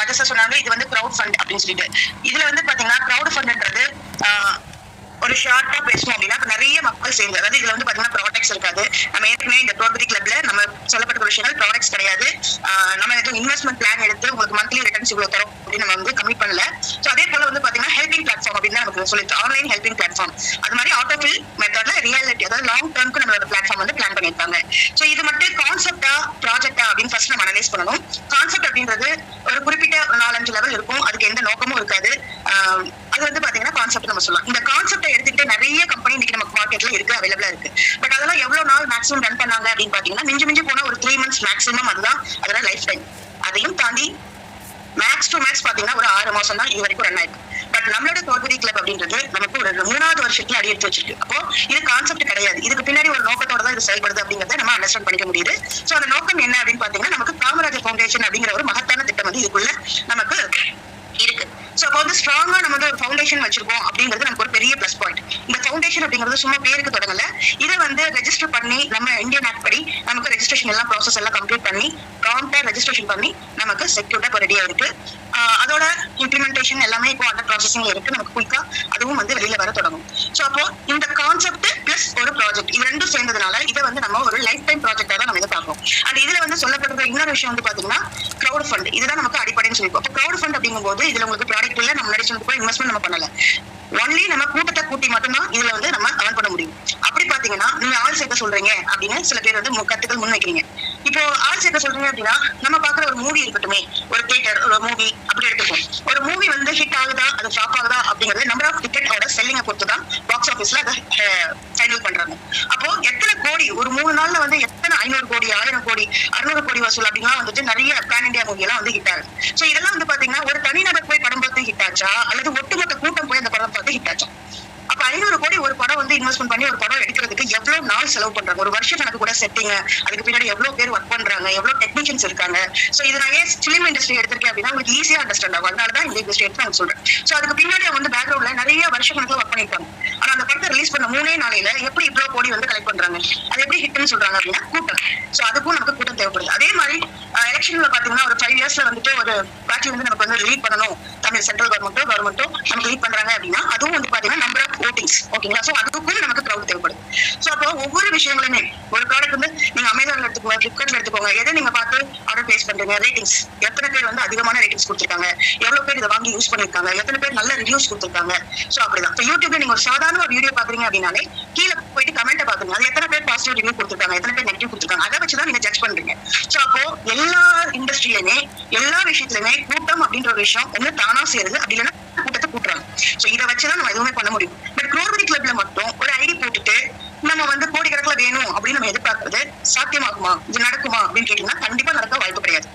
ராஜேஷ் சொன்னாங்க இது வந்து கிரவுட் ஃபண்ட் அப்படின்னு சொல்லிட்டு. இதுல வந்து பாத்தீங்கன்னா கிரவுட் ஃபண்ட்ன்றது ஒரு ஷார்ட்டா பேசணும் அப்படின்னா நிறைய மக்கள் சேர்ந்து, அதாவது இதுல வந்து பாத்தீங்கன்னா ப்ராடக்ட்ஸ் இருக்காது. நம்ம ஏற்கனவே இந்த ப்ரோபர்ட்டி கிளப்ல நம்ம சொல்லப்பட்ட விஷயங்கள் ப்ராடக்ட்ஸ் கிடையாது. நம்ம எதுவும் இன்வெஸ்ட்மெண்ட் பிளான் எடுத்து உங்களுக்கு மந்த்லி ரிட்டர்ன்ஸ் இவ்வளவு தரும் அப்படின்னு நம்ம வந்து கமிட் பண்ணல. ஸோ அதே போல வந்து பாத்தீங்கன்னா ஹெல்பிங் பிளாட்ஃபார்ம் அப்படின்னு நமக்கு சொல்லிட்டு ஆன்லைன் ஹெல்பிங் பிளாட்ஃபார்ம் அது மாதிரி ஆட்டோஃபில் மெத்தட்ல ரியாலிட்டி அதாவது லாங் டர்ம்க்கு நம்மளோட பிளாட்ஃபார்ம் வந்து பிளான் பண்ணியிருப்பாங்க. ஸோ இது மட்டும் கான்செப்டா ப்ராஜெக்டா அப்படின்னு ஃபர்ஸ்ட் நம்ம அனலைஸ் பண்ணணும். கான்செப்ட் அப்படின்றது ஒரு குறிப்பிட்ட 4-5 லெவல் இருக்கும், அதுக்கு எந்த நோக்கமும் இருக்காது. அது வந்து பாத்தீங்கன்னா கான்செப்ட் நம்ம சொல்லலாம். இந்த கான்செப்டை எடுத்துக்கிட்டு நிறைய கம்பெனி இன்னைக்கு நமக்கு மார்க்கெட்ல இருக்கு, அவைலபிளா இருக்கு. பட் அதெல்லாம் எவ்வளவு நாள் மேக்ஸிமம் ரன் பண்ணாங்க அப்படின்னு பாத்தீங்கன்னா மிஞ்சி போனா ஒரு 3 months மேக்ஸிமம், அதுதான் அதோட லைஃப் டைம். அதையும் தாண்டி மேக்ஸ் டு மேக்ஸ் பாத்தீங்கன்னா ஒரு 6 மாசம் தான் இது வரைக்கும் ரன் ஆயிருக்கு. பட் நம்மளோட ப்ரோபர்ட்டி கிளப் அப்படின்றது நமக்கு ஒரு 3வது வருஷத்துல அடி எடுத்து வச்சிருக்கு. அப்போ இது கான்செப்ட் கிடையாது, இதுக்கு பின்னாடி ஒரு நோக்கத்தோட தான் இது செயல்படுது அப்படிங்கறத நம்ம அண்டர்ஸ்டாண்ட் பண்ணிக்க முடியுது. சோ அந்த நோக்கம் என்ன அப்படின்னு பாத்தீங்கன்னா நமக்கு காமராஜர் ஃபவுண்டேஷன் அப்படிங்கிற ஒரு மகத்தான திட்டம் வந்து இதுக்குள்ள நமக்கு இருக்கு. சோ அப்போ வந்து ஸ்ட்ராங்கா நம்ம வந்து ஒரு ஃபவுண்டேஷன் வச்சிருக்கோம் அப்படிங்கிறது நமக்கு ஒரு பெரிய பிளஸ் பாயிண்ட். இந்த ஃபவுண்டேஷன் அப்படிங்கிறது சும்மா பேருக்கு தொடங்கல, இதை வந்து ரெஜிஸ்டர் பண்ணி நம்ம இந்தியன் ஆக்ட் படி நமக்கு ரெஜிஸ்ட்ரேஷன் எல்லாம் ப்ராசஸ் எல்லாம் கம்ப்ளீட் பண்ணி ப்ராம்ப்டா ரெஜிஸ்ட்ரேஷன் பண்ணி நமக்கு செக்யூர்டா இப்போ ரெடியா இருக்கு. அதோட இம்ப்ளிமெண்டேஷன் எல்லாமே இப்போ அண்டர் ப்ராசஸிங்ல இருக்கு. நமக்கு குயிக்கா அதுவும் வந்து வெளியில வர தொடங்கும். சோ அப்போ இந்த கான்செப்ட் பிளஸ் ஒரு ப்ராஜெக்ட் இது ரெண்டும் சேர்ந்ததுனால இதை வந்து நம்ம ஒரு லைஃப் டைம் ப்ராஜெக்டா தான் நம்ம இதை பார்ப்போம். அண்ட் இதுல வந்து சொல்லப்படுற இன்னொரு விஷயம் வந்து பாத்தீங்கன்னா கிரவுட் ஃபண்ட், இதுதான் நமக்கு அடிப்படைன்னு சொல்லிப்போம். அப்போ கிரவுட் ஃபண்ட் அப்படிங்கும்போது இதுல உங்களுக்கு ப்ராடக்ட் இல்ல, நம்ம முன்னாடி சொன்னது இன்வெஸ்ட்மெண்ட் நம்ம பண்ணல, ஒன்லி நம்ம கூட்டத்தை கூட்டி மட்டும்தான் இதுல வந்து நம்ம அர்ன் பண்ண முடியும். அப்படி பாத்தீங்கன்னா நீங்க ஆள் சேர்க்க சொல்றீங்க அப்படின்னு சில பேர் வந்து கருத்துக்கள் முன் வைக்கிறீங்க. இப்போ ஆள் சேர்க்க சொல்றீங்க அப்படின்னா நம்ம பாக்குற ஒரு மூவி இருக்கட்டுமே, ஒரு தியேட்டர் ஒரு மூவி அப்படி எடுத்துப்போம். ஒரு மூவி வந்து ஹிட் ஆகுதா அது ஃபிளாப் ஆகுதா அப்படிங்கிறது நம்பர் ஆஃப் டிக்கெட்டோட செல்லிங்கை பொறுத்து தான் பாக்ஸ் ஆஃபீஸ்ல அதை ஃபைனல் பண்றாங்க. அப்போ எத்தனை கோடி ஒரு 3 நாள்ல வந்து எத்தனை 500 கோடி 1000 கோடி 600 கோடி வசூல் அப்படின்லாம் வந்துட்டு நிறைய பேன் இந்தியா மூவி எல்லாம் வந்து ஹிட் ஆகுது. சோ இதெல்லாம் வந்து பாத்தீங்கன்னா ஒரு தனிநபர் போய் படம் பார்த்து ஹிட் ஆச்சா அல்லது ஒட்டுமொத்த கூட்டம் போய் அந்த படம் பார்த்து ஹிட் ஆச்சா? அப்ப 500 கோடி ஒரு படம் வந்து இன்வெஸ்ட்மெண்ட் பண்ணி ஒரு படம் எடுக்கிறதுக்கு எவ்வளவு நாள் செலவு பண்றாங்க, ஒரு வருஷம் கணக்கு கூட செட்டிங், அதுக்கு பின்னாடி எவ்வளவு பேர் ஒர்க் பண்றாங்க, எவ்வளவு டெக்னீஷியன்ஸ் இருக்காங்க. சோ இது நான் ஏன் பிலிம் இண்டஸ்ட்ரி எடுத்திருக்கேன் அப்படின்னா உங்களுக்கு ஈஸியா அண்டர்ஸ்டாண்ட் ஆகும், அதனாலதான் இந்த இண்டஸ்ட்ரி எடுத்து நான் சொல்றேன். சோ அதுக்கு பின்னாடி அவங்க வந்து பேக்ரவுண்ட்ல நிறைய வருஷ கணக்குல ஒர்க் பண்ணிருக்காங்க. ஆனா அந்த படத்தை ரிலீஸ் பண்ண 3 நாளையில எப்படி இவ்வளவு கோடி வந்து கலெக்ட் பண்றாங்க, அது எப்படி ஹிட்னு சொல்றாங்க அப்படின்னா கூட்டம். சோ அதுக்கும் நமக்கு கூட்டம் தேவைப்படுது. அதே மாதிரி எலெக்ஷன்ல பாத்தீங்கன்னா ஒரு 5 yearsல வந்துட்டு ஒரு பார்ட்டி வந்து நமக்கு வந்து லீட் பண்ணணும், தமிழ் சென்ட்ரல் கவர்மெண்ட்டோ நமக்கு லீட் பண்றாங்க அப்படின்னா அதுவும் வந்து பாத்தீங்கன்னா நம்பர் ஆஃப் ஓட்டிங்ஸ், ஓகேங்களா? சோ அதுக்கும் நமக்கு கிரவுட் தேவைப்படுது. சோ அப்போ ஒவ்வொரு விஷயங்களுமே ஒரு ப்ராடக்ட் வந்து நீங்க அமேசான்ல எடுத்துக்கோங்க, பிளிப்கார்ட்ல எடுத்துக்கோங்க, எதை நீங்க பார்த்து ஆர்டர் பிளேஸ் பண்றீங்க, ரேட்டிங்ஸ் எத்தனை பேர் வந்து அதிகமான ரேட்டிங்ஸ் கொடுத்திருக்காங்க, எவ்வளவு பேர் இதை வாங்கி யூஸ் பண்ணிருக்காங்க, எத்தனை பேர் நல்ல ரிவ்யூஸ் கொடுத்திருக்காங்க. சோ அப்படிதான் இப்போ யூடியூப்ல நீங்க ஒரு சாதாரண ஒரு வீடியோ பாக்குறீங்க அப்படின்னாலே கீழே போயிட்டு கமெண்ட் பாத்துங்க, அது எத்தனை பேர் பாசிட்டிவ் ரிவ்யூ கொடுத்திருக்காங்க, எத்தனை பேர் நெகட்டிவ் கொடுத்திருக்காங்க, அதை வச்சுதான் நீங்க ஜட்ஜ் பண்றீங்க. சோ அப்போ எல்லா இண்டஸ்ட்ரியிலுமே எல்லா விஷயத்திலுமே கூட்டம் அப்படின்ற ஒரு விஷயம் ஒண்ணு தானா சேருது, அப்படி இல்லைன்னா கூட்டத்தை கூட்டுறாங்க. சோ இதை வச்சுதான் நம்ம எதுவுமே பண்ண முடியும். பட் ப்ரோபர்ட்டி கிளப்ல மட்டும் ஒரு ஐடி போட்டுட்டு நம்ம வந்து கோடிக்கணக்கில் வேணும் அப்படின்னு நம்ம எதிர்பார்க்கறது சாத்தியமாகுமா, இது நடக்குமா அப்படின்னு கேட்டீங்கன்னா கண்டிப்பா நடக்க வாய்ப்பு கிடையாது.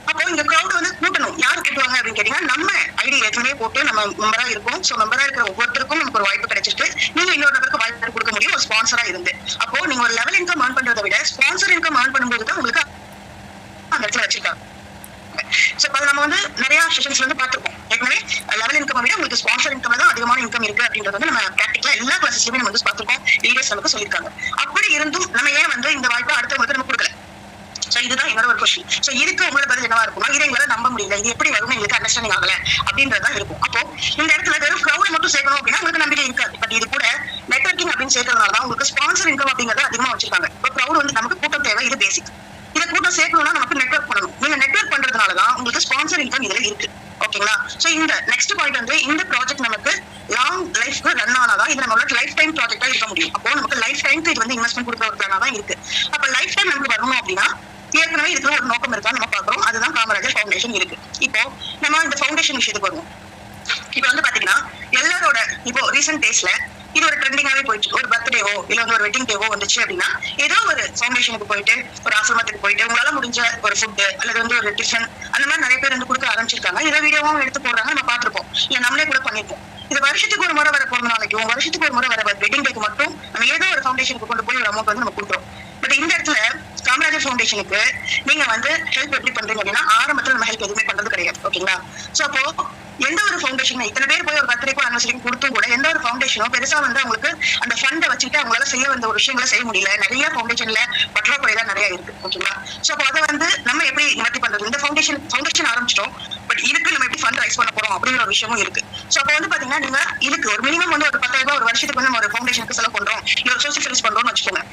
அப்போ இந்த கிரௌட் வந்து கூட்டணும், யாரு கூட்டுவாங்க அப்படின்னு கேட்டீங்கன்னா நம்ம ஐடி ஏற்கனவே போட்டு நம்ம மெம்பரா இருக்கும். சோ மெம்பரா இருக்கிற ஒவ்வொருத்தருக்கும் நமக்கு ஒரு வாய்ப்பு கிடைச்சிருக்கு, நீங்க இன்னொரு நபருக்கு வாய்ப்பு கொடுக்க முடியும் ஒரு ஸ்பான்சரா இருந்து. அப்போ நீங்க ஒரு லெவல் இன்கம் ஏர்ன் பண்றதை விட ஸ்பான்சர் இன்கம் ஏர்ன் பண்ணும்போது தான் உங்களுக்கு அந்த இடத்துல வச்சிருக்காங்க. சோ அது நம்ம வந்து நிறைய செஷன்ஸ்ல வந்து பார்த்திருக்கோம். ஏற்கனவே லெவல் இன்கம் விட உங்களுக்கு ஸ்பான்சர் இன்கம் தான் அதிகமான இன்கம் இருக்கு அப்படின்றது வந்து நம்ம பிராக்டிகலா எல்லா கிளாஸஸ்லயுமே நம்ம வந்து பார்த்திருக்கோம், லீடர்ஸ் நமக்கு சொல்லியிருக்காங்க. அப்படி இருந்தும் நம்ம ஏன் வந்து இந்த வாய்ப்பை அடுத்தவங்களுக்கு நம்ம கொடுக்கல? சோ இதுதான் என்னோட ஒரு கொஸ்டின். சோ இதுக்கு உங்களோட பதில் என்னவா இருக்கும்னா இதை எங்களால நம்ப முடியல, இது எப்படி வரும் எங்களுக்கு அண்டர்ஸ்டாண்டிங் ஆகல அப்படின்றதான் இருக்கும். அப்போ இந்த இடத்துல வெறும் கிரௌட் மட்டும் சேர்க்கணும் அப்படின்னா உங்களுக்கு நம்பிக்கை இருக்காது. பட் இது கூட நெட்வொர்க்கிங் அப்படின்னு சேர்க்கறதுனாலதான் உங்களுக்கு ஸ்பான்சர் இன்கம் அப்படிங்கறத அதிகமா வச்சிருக்காங்க. இப்போ கிரௌட் வந்து நமக்கு கூட்டம் தேவை, இது பேசிக். இதை கூட்டம் சேர்க்கணும்னா நமக்கு நெட்வொர்க் பண்ணணும். நீங்க நெட்வொர்க் பண்றதுனாலதான் உங்களுக்கு ஸ்பான்சர் இன்கம் இதுல இருக்கு, ஓகேங்களா? சோ இந்த நெக்ஸ்ட் பாயிண்ட் வந்து இந்த ப்ராஜெக்ட் நமக்கு லாங் லைஃப்க்கு ரன் ஆனாதான் இது நம்மளோட லைஃப் டைம் ப்ராஜெக்டா இருக்க முடியும். அப்போ நமக்கு லைஃப் டைம்க்கு இது வந்து இன்வெஸ்ட்மெண்ட் கொடுக்குற ஒரு பிளானா தான் இருக்கு. அப்ப லைஃப் டைம் நமக்கு வரணும் அப்படின்னா ஏற்கனவே இதுக்கு ஒரு நோக்கம் இருக்கா நம்ம பாக்குறோம், அதுதான் காமராஜர் ஃபவுண்டேஷன் இருக்கு. இப்போ நம்ம இந்த ஃபவுண்டேஷன் விஷயத்துக்கு வருவோம். இப்போ வந்து பாத்தீங்கன்னா எல்லாரோட இப்போ ரீசெண்ட் டேஸ்ல இது ஒரு ட்ரெண்டிங்காவே போயிட்டு, ஒரு பர்த்டேவோ இல்ல வந்து ஒரு வெட்டிங் டேவோ வந்துச்சு அப்படின்னா ஏதோ ஒரு ஃபவுண்டேஷனுக்கு போயிட்டு ஒரு ஆசிரமத்துக்கு போயிட்டு உங்களால முடிஞ்ச ஒரு ஃபுட்டு அல்லது வந்து ஒரு டிஃபன் அந்த மாதிரி நிறைய பேர் வந்து கொடுக்க ஆரம்பிச்சிருக்காங்க. இதை வீடியோவும் எடுத்து போடுறாங்க, நம்ம பார்த்திருப்போம், இல்ல நம்மளே கூட பண்ணிருப்போம். இது வருஷத்துக்கு ஒரு முறை வர பிறந்த நாளைக்கும் வருஷத்துக்கு ஒரு முறை வர வெட்டிங் டேக்கு மட்டும் நம்ம ஏதோ ஒரு ஃபவுண்டேஷனுக்கு கொண்டு போய் ஒரு அமௌண்ட் வந்து நம்ம கொடுக்குறோம். பட் இந்த இடத்துல காமராஜர் ஃபவுண்டேஷனுக்கு நீங்க வந்து ஹெல்ப் எப்படி பண்றீங்க அப்படின்னா ஆரம்பத்துல நம்ம ஹெல்ப் எதுவுமே பண்றது கிடையாது, ஓகேங்களா? சோ அப்போ எந்த ஒரு ஃபவுண்டேஷன் இத்தனை பேர் போய் ஒரு பர்த்டேக்கும் அனிவர்சரிக்கும் கொடுத்தும் கூட எந்த ஒரு ஃபவுண்டேஷனோ பெருசா வந்து அவங்களுக்கு அந்த ஃபண்டை வச்சுட்டு அவங்களால செய்ய வந்த ஒரு விஷயங்களை செய்ய முடியல. நிறைய ஃபவுண்டேஷன்ல பற்றாக்குறை தான் நிறைய இருக்கு, ஓகேங்களா? சோ அப்போ அதை வந்து நம்ம எப்படி நிவர்த்தி பண்றது? இந்த ஃபவுண்டேஷன் ஆரம்பிச்சிட்டோம், பட் இதுக்கு நம்ம எப்படி ஃபண்ட் ரைஸ் பண்ண போறோம் அப்படிங்கிற ஒரு விஷயமும் இருக்கு. சோ அப்ப வந்து பாத்தீங்கன்னா நீங்க இதுக்கு ஒரு மினிமம் வந்து ஒரு 10,000 ரூபாய் ஒரு வருஷத்துக்கு வந்து நம்ம ஒரு ஃபவுண்டேஷனுக்கு செலவு பண்றோம், இல்ல ஒரு சோசியல் சர்வீஸ் பண்றோம்னு வச்சுக்கோங்க.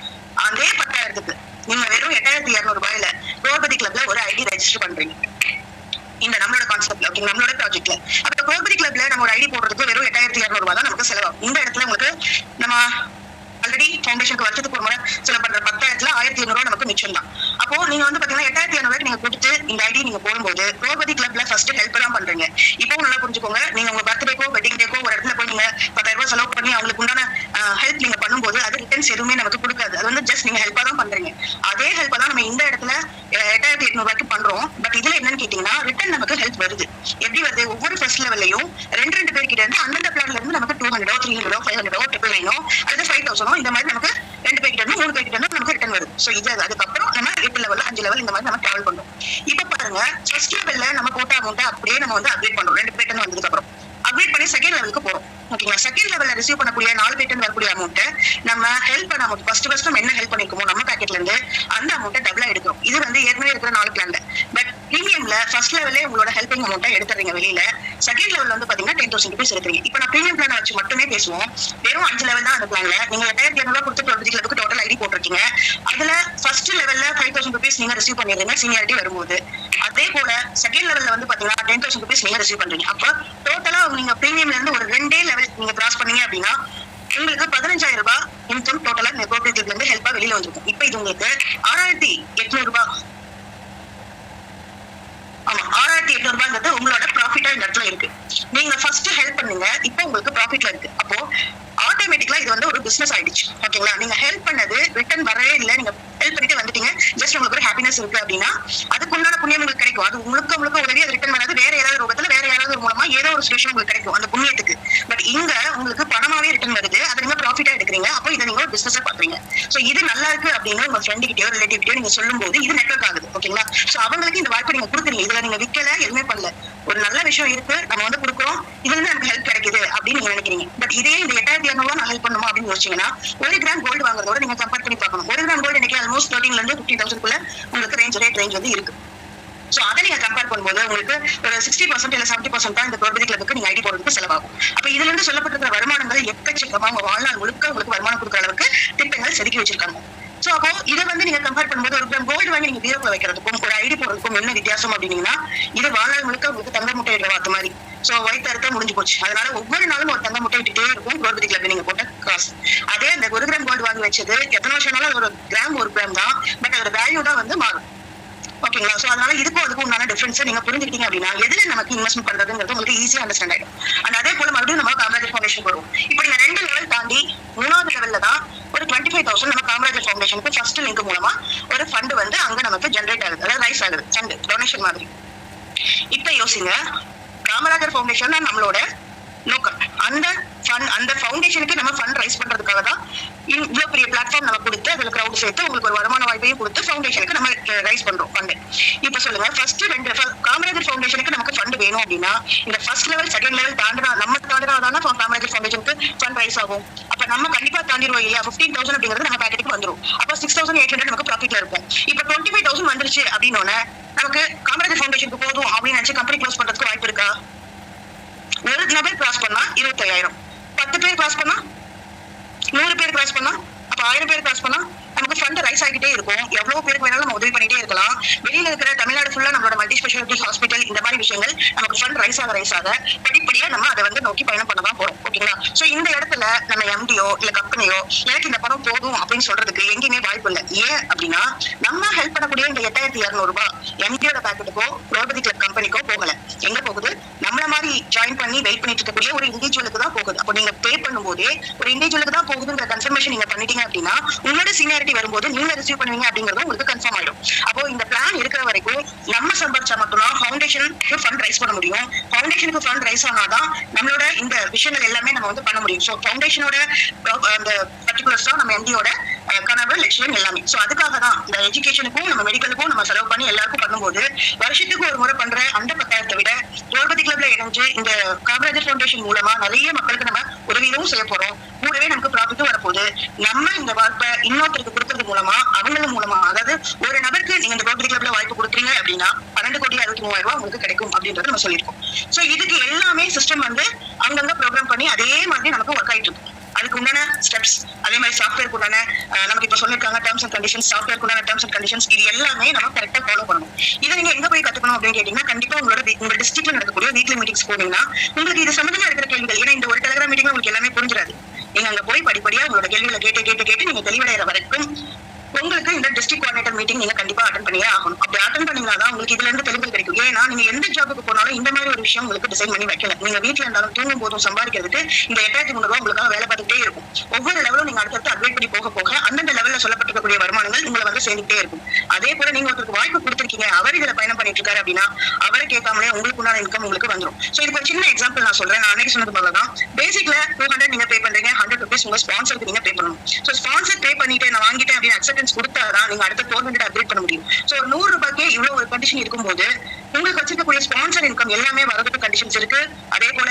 அதே 10,000க்கு நீங்க வெறும் 8,200 ரூபாயில ரோபதி கிளப்ல ஒரு ஐடி ரெஜிஸ்டர் பண்றீங்க. இந்த நம்மளோட கான்செப்ட்ல, ஓகே, நம்மளோட ப்ராஜெக்ட்ல. அப்ப ரோபதி கிளப்ல நம்ம ஒரு ஐடி போடுறதுக்கு வெறும் 8,200 ரூபாய் தான் நமக்கு செலவாகும். இந்த இடத்துல உங்களுக்கு நம்ம ஆல்ரெடி ஃபவுண்டேஷனுக்கு வருஷத்துக்கு ஒரு முறை செலவு பண்ற 10,000ல 1,200 ரூபாய் நமக்கு மிச்சம் தான். அப்போ நீங்க வந்து பாத்தீங்கன்னா 8,200 நீங்க கொடுத்து இந்த ஐடி நீங்க போடும்போது ரோபதி கிளப்ல ஃபர்ஸ்ட் ஹெல்ப் தான் பண்றீங்க. இப்போ நல்லா புரிஞ்சுக்கோங்க, நீங்க உங்க பர்த்டேக்கோ வெட்டிங் டேக்கோ ஒரு இடத்துல போய் நீங்க 10,000 ரூபாய் செலவு பண்ணி அவங்களுக்கு உண்டான ஹெல்ப் நீங்க பண்ணும்போது அது ரிட்டர்ன்ஸ் எதுவுமே நமக்கு கொடுக்காது. அது வந்து ஜஸ்ட் நீங்க ஹெல்ப்பா தான் பண்றீங்க. அதே ஹெல்ப்பா தான் நம்ம இந்த இடத்துல 8,800 ரூபாய்க்கு பண்றோம். பட் இதுல என்னன்னு கேட்டீங்கன்னா ரிட்டர்ன் நமக்கு ஹெல்ப் வருது. எப்படி வருது? ஒவ்வொரு ஃபர்ஸ்ட் லெவல்லையும் ரெண்டு பேர் கிட்ட இருந்து அந்தந்த பிளான்ல இருந்து நமக்கு 200 300 500 900 அல்லது 5,000 இந்த மாதிரி நமக்கு 2 பேர் கிட்ட இருந்து 3 பேர் கிட்ட இருந்து நமக்கு ரிட்டர்ன் வருது. சோ இது அதுக்கப்புறம் நம்ம 8 லெவல் 5 லெவல் இந்த மாதிரி நம்ம டிராவல் பண்றோம். இப்ப பாருங்க, ஃபர்ஸ்ட் லெவல்ல நம்ம போட்ட அமௌண்ட் அப்படியே நம்ம வந்து அப்டேட் பண்றோம். 2 பேர் கிட்ட வந்ததுக்கு அப்புறம் அப்டேட் பண்ணி செகண்ட் லெவலுக்கு போறோம். ஓகேங்களா? செகண்ட் லெவல்ல ரிசீவ் பண்ணக்கூடிய 4 பேர் வரக்கூடிய அமௌண்ட் நம்ம ஹெல்ப் பண்ண அமௌண்ட் ஃபர்ஸ்ட் நம்ம என்ன ஹெல்ப் பண்ணிருக்கோமோ நம்ம பாக்கெட்ல இருந்து அந்த அமௌண்ட்டை டபுளா எடுக்கிறோம். இது வந்து ஏற்கனவே இருக்கிற 4 பிளான்ல. பட் பிரீமியம்ல ஃபர்ஸ்ட் லெவல்லே உங்களோட ஹெல்பிங் அமௌண்ட்டை எடுத்துறீங்க வெளியில. செகண்ட் லெவல்ல வந்து பாத்தீங்கன்னா 10,000 rupees எடுத்துறீங்க. இப்போ நான் பிரீமியம் பிளான் வச்சு மட்டுமே பேசுவோம். வெறும் 5 லெவல் தான் அந்த பிளான்ல. நீங்க 8,200 ரூபாய் கொடுத்து 20 கிலோக்கு டோட்டல் ஐடி போட்டிருக்கீங்க. அதுல ஃபர்ஸ்ட் லெவல்ல 5,000 rupees நீங்க ரிசீவ் பண்ணிடுறீங்க சீனியாரிட்டி வரும்போது. அதே போல செகண்ட் லெவல்ல வந்து பாத்தீங்கன்னா 10,000 rupees நீங்க ரிசீவ் பண்றீங்க. அப்ப டோட்டலா நீங்க பிரீமியம்ல இருந்து ஒரு 2 லெவல் நீங்க கிராஸ் பண்ணீங்க அப்படின்னா உங்களுக்கு 15,000 ரூபாய் இன்கம் டோட்டலா நெகோசியேட்டிவ்ல இருந்து ஹெல்ப்பா வெளியில வந்திருக்கும். இப்போ இது உங்களுக்கு 6,800 ரூபாய். ஆமா, 6,800 ரூபாய்ங்கிறது உங்களோட ப்ராஃபிட்டா இந்த இடத்துல இருக்கு. நீங்க ஃபர்ஸ்ட் ஹெல்ப் பண்ணுங்க, இப்போ உங்களுக்கு ப்ராஃபிட்ல இருக்கு. அப்போ ஆட்டோமேட்டிக்கலா இது வந்து ஒரு பிசினஸ் ஆயிடுச்சு. ஓகேங்களா? நீங்க ஹெல்ப் பண்ணது ரிட்டர்ன் வரவே இல்லை, நீங்க ஹெல்ப் பண்ணிட்டு வந்துட்டீங்க, ஜஸ்ட் உங்களுக்கு ஒரு ஹாப்பினஸ் இருக்கு அப்படின்னா அதுக்கு உண்டான புண்ணியம் உங்களுக்கு கிடைக்கும். அது முழுக்க உடனே அது ரிட்டர்ன் வராது. வேற ஏதாவது ரூபத்துல வேற யாராவது ஒரு மூலமா ஏதோ ஒரு சிச்சுவேஷன் உங்களுக்கு கிடைக்கும் அந்த புண்ணியத்துக்கு. பட் இங்க உங்களுக்கு பணமாவே ரிட்டர்ன் வருது, அதை நீங்க ப்ராஃபிட்டா எடுக்கிறீங்க. அப்போ இதை நீங்க ஒரு பிசினஸா பாக்குறீங்க. சோ இது நல்லா இருக்கு அப்படின்னு உங்க ஃப்ரெண்ட் கிட்டயோ ரிலேட்டிவ் கிட்டயோ நீங்க சொல்லும் போது இது நெட்வொர்க் ஆகுது. ஓகேங்களா? சோ அவங்களுக்கு இந்த வாய்ப்பை நீங்க கொடுக்குறீங்க. இதுல நீங்க விக்கல, எதுவுமே பண்ணல, ஒரு நல்ல விஷயம் இருக்கு, நம்ம வந்து கொடுக்குறோம், இதுல இருந்து நமக்கு ஹெல்ப் கிடைக்குது அப்படின்னு நீங்க நினைக்கிறீங்க. பட் இதே இந்த 8,200 நான் ஹெல்ப் பண்ணுமா அப்படின்னு யோசிச்சீங்கன்னா 1 கிராம் கோல்டு வாங்குறதோட நீங்க கம்பேர் பண்ணி பார்க்கணும். 1 கிராம் கோல்டு இன்னைக்கு ஆல்மோஸ்ட் 13,000 இருந்து 15,000 உங்களுக்கு ரேஞ்ச் வந்து இருக்கு. சோ அதை நீங்க கம்பேர் பண்ணும்போது உங்களுக்கு ஒரு 60% இல்ல 70% தான் இந்த ப்ரோபதி கிளப்புக்கு நீங்க ஐடி போடுறதுக்கு செலவாகும். அப்ப இதுல இருந்து சொல்லப்பட்டிருக்கிற வருமானங்கள் எக்கச்சக்கமா உங்க வாழ்நாள் முழுக்க உங்களுக்கு வருமானம் கொடுக்குற அளவுக்கு திட்டங்கள் செதுக்கி வச்சிருக்காங்க. சோ அப்போ இதை வந்து நீங்க கம்பேர் பண்ணும்போது ஒரு கிராம் கோல்டு வாங்கி நீங்க பீரோக்குள்ள வைக்கிறதுக்கும் ஒரு ஐடி போடுறதுக்கும் என்ன வித்தியாசம் அப்படின்னீங்கன்னா, இது வாழ்நாள் முழுக்க உங்களுக்கு தங்க முட்டை இடுற வாத்து மாதிரி. சோ வயிற்று அறுத்தா முடிஞ்சு போச்சு. அதனால ஒவ்வொரு நாளும் ஒரு தங்க முட்டை இட்டுட்டே இருக்கும் ப்ரோபதி கிளப் நீங்க போட்ட காசு. அதே அந்த 1 கிராம் கோல்டு வாங்கி வச்சது எத்தனை வருஷம்னாலும் ஒரு கிராம் தான், பட் அதோட வேல்யூ தான் வந்து மாறும். ஓகேங்களா? சோ அதனால இதுக்கும் அதுக்கும் உண்டான டிஃபரன்ஸ் நீங்க புரிஞ்சுக்கிட்டீங்க அப்படின்னா எதுல நமக்கு இன்வெஸ்ட்மெண்ட் பண்றதுங்கிறது உங்களுக்கு ஈஸியா அண்டர்ஸ்டாண்ட் ஆயிடும். அண்ட் அதே போல மறுபடியும் நம்ம காமராஜர் ஃபவுண்டேஷன் வருவோம். இப்போ நீங்க 2 லெவல் தாண்டி 3வது லெவல்ல தான் ஒரு 25,000 நம்ம காமராஜர் ஃபவுண்டேஷனுக்கு ஃபர்ஸ்ட் லிங்க் மூலமா ஒரு ஃபண்ட் வந்து அங்க நமக்கு ஜெனரேட் ஆகுது, அதாவது ரைஸ் ஆகுது, ஃபண்ட் டொனேஷன் மாதிரி. இப்ப யோசிங்க, காமராஜர் ஃபவுண்டேஷன் தான் நம்மளோட நோக்கம். அந்த ஃபவுண்டேஷனுக்கு நம்ம ஃபண்ட் ரைஸ் பண்றதுக்காக தான் இவ்வளவு பெரிய பிளாட்ஃபார்ம் நம்ம கொடுத்து அதுல கிரௌட் சேர்த்து உங்களுக்கு ஒரு வருமான வாய்ப்பையும் கொடுத்து ஃபவுண்டேஷனுக்கு நம்ம ரைஸ் பண்றோம் ஃபண்ட். இப்ப சொல்லுங்க, ஃபர்ஸ்ட் காமராஜர் ஃபவுண்டேஷனுக்கு நமக்கு ஃபண்ட் வேணும் அப்படின்னா இந்த ஃபர்ஸ்ட் லெவல் செகண்ட் லெவல் தாண்டினா தானே காமராஜர் ஃபவுண்டேஷனுக்கு ஃபண்ட் ரைஸ் ஆகும். அப்ப நம்ம கண்டிப்பா தாண்டிடுவோம் இல்லையா? 15,000 அப்படிங்கிறது நம்ம பாக்கெட்டுக்கு வந்துடும். அப்ப 6,800 நமக்கு ப்ராஃபிட்ல இருக்கும். இப்ப 25,000 வந்துருச்சு அப்படின்னோட நமக்கு காமராஜர் ஃபவுண்டேஷனுக்கு போதும் அப்படின்னு நினைச்சு கம்பெனி க்ளோஸ் பண்றதுக்கு வாய்ப்பு இருக்கா? ஒரு நபர் கிராஸ் பண்ணா 25,000, 10 பேர் கிராஸ் பண்ணா 100 பேர் கிராஸ் பண்ணா அப்ப 1000 பேர் கிராஸ் பண்ணா நமக்கு ஃபண்ட் ரைஸ் ஆகிட்டே இருக்கும். எவ்வளவு பேருக்கு வேணாலும் நம்ம உதவி பண்ணிட்டே இருக்கலாம். வெளியில இருக்கிற தமிழ்நாடு ஃபுல்லா நம்மளோட மல்டி ஸ்பெஷாலிட்டி ஹாஸ்பிட்டல் இந்த மாதிரி விஷயங்கள் நமக்கு ஃபண்ட் ரைஸ் ஆக படிப்படியா நம்ம அதை வந்து நோக்கி பயணம் பண்ண தான் போறோம். ஓகேங்களா? சோ இந்த இடத்துல நம்ம எம்டியோ இல்ல கம்பெனியோ எனக்கு இந்த பணம் போதும் அப்படின்னு சொல்றதுக்கு எங்கேயுமே வாய்ப்பு இல்லை. ஏன் அப்படின்னா நம்ம ஹெல்ப் பண்ணக்கூடிய இந்த 8,200 ரூபாய் எம்டியோட பேக்கெட்டுக்கோ ரோபதி கிளப் கம்பெனிக்கோ போகல. எங்க போகுது? நம்மள மாதிரி ஜாயின் பண்ணி வெயிட் பண்ணிட்டு இருக்கக்கூடிய ஒரு இண்டிவிஜுவலுக்கு தான் போகுது. அப்போ நீங்க பே பண்ணும்போதே ஒரு இண்டிவிஜுவலுக்கு தான் போகுதுங்கிற கன்ஃபர்மேஷன் நீங்க பண்ணிட்டீங்க அப்படின்னா உங்களோட சீனியாரிட்டி வரும்போது நீங்க ரிசீவ் பண்ணுவீங்க அப்படிங்கறது உங்களுக்கு கன்ஃபார்ம் ஆயிடும். அப்போ இந்த பிளான் இருக்கிற வரைக்கும் நம்ம சம்பாதிச்சா மட்டும்தான் ஃபவுண்டேஷனுக்கு ஃபண்ட் ரைஸ் பண்ண முடியும். ஃபவுண்டேஷனுக்கு ஃபண்ட் ரைஸ் ஆனாதான் நம்மளோட இந்த விஷயங்கள் எல்லாமே நம்ம வந்து பண்ண முடியும். ஸோ ஃபவுண்டேஷனோட அந்த பர்டிகுலர்ஸ் தான் நம்ம எம்டியோட கனவு, லட்சியம் எல்லாமே. சோ அதுக்காக தான் இந்த எஜுகேஷனுக்கும் நம்ம மெடிக்கலுக்கும் நம்ம செலவு பண்ணி எல்லாருக்கும் பண்ணும்போது வருஷத்துக்கு ஒரு முறை பண்ற அந்த 10,000 விட ரோபோட்டிக் கிளப்ல இணைஞ்சு இந்த காமராஜர் ஃபவுண்டேஷன் மூலமா நிறைய மக்களுக்கு நம்ம உதவியும் செய்ய போறோம். கூடவே நமக்கு ப்ராஃபிட்டும் வரப்போகுது. நம்ம இந்த வாய்ப்பை இன்னொருத்தருக்கு கொடுக்கறது மூலமா அவங்கள மூலமா, அதாவது ஒரு நபருக்கு நீங்க இந்த ரோபோட்டிக் கிளப்ல வாய்ப்பு கொடுக்குறீங்க அப்படின்னா 12,63,000 உங்களுக்கு கிடைக்கும் அப்படின்றது நம்ம சொல்லியிருக்கோம். சோ இதுக்கு எல்லாமே சிஸ்டம் வந்து அங்கங்க ப்ரோக்ராம் பண்ணி அதே மாதிரி நமக்கு ஒர்க் ஆயிட்டு இருக்கு. அதுக்கு உண்டான ஸ்டெப்ஸ், அதே மாதிரி சாஃப்ட்வேருக்கு உண்டான நமக்கு இப்ப சொல்லிருக்காங்க டேர்ம்ஸ் அண்ட் கண்டிஷன்ஸ், சாஃப்ட்வேருக்கு உண்டான டேர்ம்ஸ் அண்ட் கண்டிஷன்ஸ், இது எல்லாமே நம்ம கரெக்டா ஃபாலோ பண்ணணும். இதை நீங்க எங்க போய் கத்துக்கணும் அப்படின்னு கேட்டீங்கன்னா கண்டிப்பா உங்க டிஸ்ட்ரிக்ட்ல நடக்கக்கூடிய வீக்லி மீட்டிங்ஸ் போனீங்கன்னா உங்களுக்கு இது சம்பந்தமா இருக்கிற கேள்விகள், ஏன்னா இந்த ஒரு டெலிகிராம் மீட்டிங்ல உங்களுக்கு எல்லாமே புரிஞ்சிடாது. நீங்க அங்க போய் படிப்படியா உங்களோட கேள்விகளை கேட்டு நீங்க தெளிவடைகிற வரைக்கும் உங்களுக்கு இந்த டிஸ்ட்ரிக்ட் கோஆர்டினேட்டர் மீட்டிங் நீங்க கண்டிப்பா அட்டெண்ட் பண்ணியே ஆகணும். அப்படி அட்டெண்ட் பண்ணீங்கன்னா உங்களுக்கு இதுல இருந்து தெளிவு கிடைக்கும். ஏன்னா நீங்க எந்த ஜாபுக்கு போனாலும் இந்த மாதிரி ஒரு விஷயம் உங்களுக்கு டிசைன் பண்ணி வைக்கல. நீங்க வீட்டுல இருந்தாலும் தூங்கும் போதும் சம்பாதிக்கிறதுக்கு இந்த 8,300 உங்களுக்காக வேலை பார்த்துட்டே இருக்கும். ஒவ்வொரு லெவலும் நீங்க அடுத்தடுத்து அப்டேட் பண்ணி போக அந்தந்த லெவல்ல சொல்லப்பட்டிருக்கக்கூடிய வருமானங்கள் உங்களை வந்து சேர்ந்துட்டே இருக்கும். அதே போல நீங்க ஒருத்தருக்கு வாய்ப்பு கொடுத்திருக்கீங்க, அவர் இதுல பயணம் பண்ணிட்டு இருக்காரு அப்படின்னா அவரை கேட்காமலே உங்களுக்கு உண்டான இன்கம் உங்களுக்கு வந்துடும். சோ இதுக்கு ஒரு சின்ன எக்ஸாம்பிள் நான் சொல்றேன். நான் அன்னைக்கு சொன்னது போலதான் பேசிக்ல 200 நீங்க பே பண்றீங்க, 100 rupees உங்க ஸ்பான்சருக்கு நீங்க பே பண்ணணும். சோ ஸ்பான்சர் பே பண்ணிட்டு நான் வாங்கிட்டேன் அப்படின்னு அக்செப்டன்ஸ் கொடுத்தாதான் நீங்க அடுத்த 400 அப்டேட் பண்ண முடியும். சோ 100 ரூபாய்க்கு இவ்வளவு ஒரு கண்டிஷன் இருக்கும்போது உங்களுக்கு வச்சிருக்கக்கூடிய ஸ்பான்சர் இன்கம் எல்லாமே வரதுக்கு கண்டிஷன்ஸ் இருக்கு. அதே போல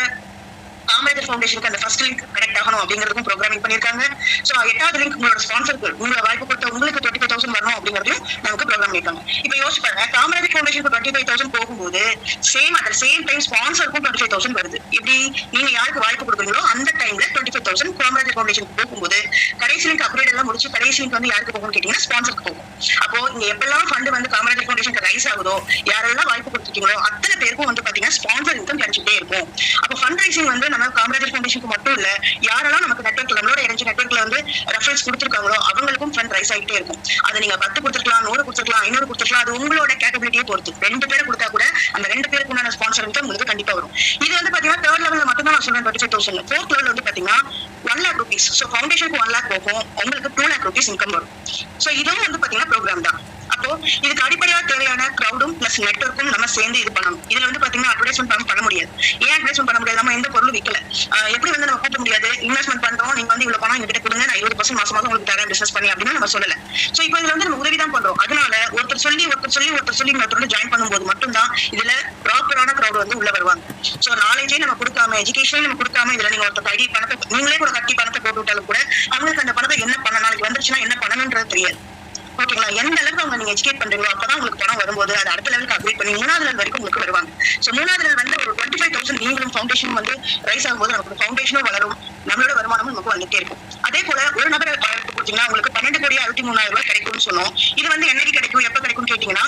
காமராஜர் ஃபவுண்டேஷனுக்கு அந்த ஃபர்ஸ்ட் லிங்க் கனெக்ட் ஆகணும் அப்படிங்கிறதுக்கும் ப்ரோக்ராமிங் பண்ணிருக்காங்க. சோ 8வது லிங்க் உங்களோட ஸ்பான்சருக்கு உங்களை வாய்ப்பு கொடுத்த உங்களுக்கு 25,000 வரணும் அப்படிங்கிறதையும் நமக்கு ப்ரோக்ராம் பண்ணிருக்காங்க. இப்ப யோசிச்சு பாருங்க, காமராஜர் ஃபவுண்டேஷனுக்கு 25,000 போகும்போது சேம் டைம் ஸ்பான்சருக்கும் 25,000 வருது. இப்படி நீங்க யாருக்கு வாய்ப்பு கொடுக்குறீங்களோ அந்த டைம்ல 25,000 காமராஜர் ஃபவுண்டேஷனுக்கு போகும்போது கடைசி லிங்க் அப்கிரேட் எல்லாம் முடிச்சு கடைசி லிங்க் வந்து யாருக்கு போகும்னு கேட்டீங்கன்னா ஸ்பான்சருக்கு போகும். அப்போ இங்க எப்பெல்லாம் ஃபண்ட் வந்து காமராஜர் ஃபவுண்டேஷனுக்கு ரைஸ் ஆகுதோ, யாரெல்லாம் வாய்ப்பு கொடுத்துருக்கீங்களோ அத்தனை பேருக்கும் வந்து பாத்தீங்கன்னா ஸ்பான்சர் இன்கம் கிடைச்சிட்டே இருக்கும். அப்போ ஃபண்ட் ரைசிங் வந்து நம்ம காமராஜர் ஃபவுண்டேஷனுக்கு மட்டும் இல்ல, யாரெல்லாம் நமக்கு நெட்வொர்க்ல நம்மளோட இணைஞ்ச நெட்வொர்க்ல வந்து ரெஃபரன்ஸ் கொடுத்திருக்காங்களோ அவங்களுக்கும் ஃபண்ட் ரைஸ் ஆகிட்டே இருக்கும். அதை நீங்க 10 கொடுத்துருக்கலாம், 100 கொடுத்துருக்கலாம், 500 கொடுத்துருக்கலாம். அது உங்களோட கேப்பபிலிட்டியை பொறுத்து. 2 பேரை கொடுத்தா கூட அந்த 2 பேருக்கு உண்டான ஸ்பான்சர் இன்கம் உங்களுக்கு கண்டிப்பா வரும். இது வந்து பாத்தீங்கன்னா 3rd லெவல்ல மட்டும் தான் நான் சொல்றேன் 25,000. 4th லெவல் வந்து பாத்தீங்கன்னா 1 lakh rupees. சோ ஃபவுண்டேஷனுக்கு 1 lakh போகும், உங்களுக்கு 2 lakh rupees இன்கம் வரும். சோ இதுவும் வந்து பாத்தீங்கன்னா ப்ரோக்ராம் தான். அப்போ இதுக்கு அடிப்படையா தேவையான கிரௌடும் பிளஸ் நெட்வொர்க்கும் நம்ம சேர்ந்து இது பண்ணணும். இதுல வந்து பாத்தீங்கன்னா அட்வர்டைஸ்மெண்ட் பண்ண முடியாது. ஏன் அட்வர்டைஸ்மெண்ட் பண்ண முடியாது? நம்ம எந்த பொருளும் விற்கல. எப்படி வந்து நம்ம கூட்ட முடியாது? இன்வெஸ்ட்மெண்ட் பண்றோம், நீங்க வந்து இவ்வளவு பணம் எங்கிட்ட கொடுங்க, நான் 20% மாசம் உங்களுக்கு தரேன் பிசினஸ் பண்ணி அப்படின்னு நம்ம சொல்லல. சோ இப்போ இதுல வந்து நம்ம உதவி தான் பண்றோம். அதனால ஒருத்தர் சொல்லி இன்னொருத்தரோட ஜாயின் பண்ணும்போது மட்டும்தான் இதுல ப்ராப்பரான கிரௌட் வந்து உள்ள வருவாங்க. சோ நாலேஜே நம்ம கொடுக்காம, எஜுகேஷன் நம்ம கொடுக்காம இதுல நீங்க ஒருத்தர் ஐடி பணத்தை நீங்களே கூட கட்டி பணத்தை போட்டு விட்டாலும் கூட அவங்களுக்கு அந்த பணத்தை என்ன பண்ண, நாளைக்கு வந்துருச்சுன்னா என்ன பண்ணணும்ன்றது தெரியாது. ஓகேங்களா? எந்த அளவுக்கு அவங்க நீங்க எஜுகேட் பண்றீங்களோ அப்பதான் உங்களுக்கு பணம் வரும்போது அது அடுத்த லெவலுக்கு அப்டேட் பண்ணி 3வது லெவல் வரைக்கும் உங்களுக்கு வருவாங்க. சோ 3வது லெவல் வந்து ஒரு 25,000 நீங்களும் ஃபவுண்டேஷன் வந்து ரைஸ் ஆகும்போது நமக்கு ஃபவுண்டேஷனும் வளரும், நம்மளோட வருமானமும் நமக்கு வந்துட்டே இருக்கும். அதே போல ஒரு நபரை கொடுத்தீங்கன்னா உங்களுக்கு 12,63,000 கிடைக்கும்னு சொன்னோம். இது வந்து என்னைக்கு கிடைக்கும், எப்ப கிடைக்கும் கேட்டீங்கன்னா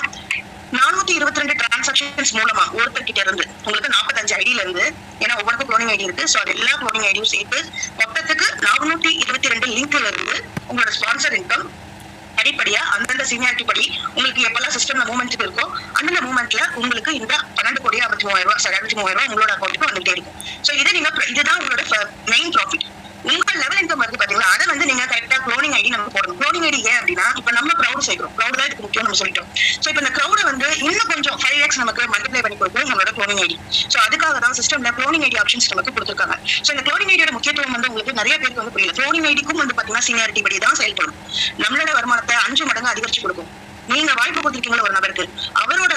422 டிரான்சாக்ஷன்ஸ் மூலமா ஒருத்தர்கிட்ட இருந்து உங்களுக்கு 45 ஐடியில இருந்து, ஏன்னா ஒவ்வொருக்கும் க்ளோனிங் ஐடி இருக்கு. சோ அது எல்லா க்ளோனிங் ஐடியும் சேர்த்து மொத்தத்துக்கு 422 லிங்க்ல இருந்து உங்களோட ஸ்பான்சர் இன்கம் அடிப்படையா அந்தந்த சீனியாரிட்டி படி உங்களுக்கு எப்பெல்லாம் சிஸ்டம்ல மூவ்மெண்ட் இருக்கோ அந்த மூவ்மெண்ட்ல உங்களுக்கு இந்த 12,63,000 உங்களோட அக்கௌண்ட்டுக்கு வந்துட்டே இருக்கும். சோ இதை நீங்க இதுதான் உங்களோட மெயின் ப்ராஃபிட். உங்க லெவல் இன்கம் வருது பாத்தீங்களா, அதை வந்து நீங்க கரெக்டா க்ளோனிங் ஐடி நம்ம போடணும். க்ளோனிங் ஐடி ஏன் அப்படின்னா இப்ப நம்ம கிரௌட் சேர்க்கிறோம், கிரௌட் தான் இதுக்கு முக்கியம் நம்ம சொல்லிட்டோம். சோ இப்ப இந்த கிரௌட வந்து இன்னும் கொஞ்சம் 5x நமக்கு மல்டிப்ளை பண்ணி கொடுக்கும் நம்மளோட க்ளோனிங் ஐடி. சோ அதுக்காக தான் சிஸ்டம்ல க்ளோனிங் ஐடி ஆப்ஷன்ஸ் நமக்கு கொடுத்துருக்காங்க. சோ இந்த க்ளோனிங் ஐடியோட முக்கியத்துவம் வந்து உங்களுக்கு நிறைய பேருக்கு வந்து புரியல. க்ளோனிங் ஐடிக்கும் வந்து பாத்தீங்கன்னா சீனியாரிட்டி படி தான் செயல்படும். நம்மளோட வருமானத்தை 5 மடங்கு அதிகரிச்சு கொடுக்கும். நீங்க வாய்ப்பு கொடுத்துருக்கீங்களா ஒரு நபருக்கு, அவரோட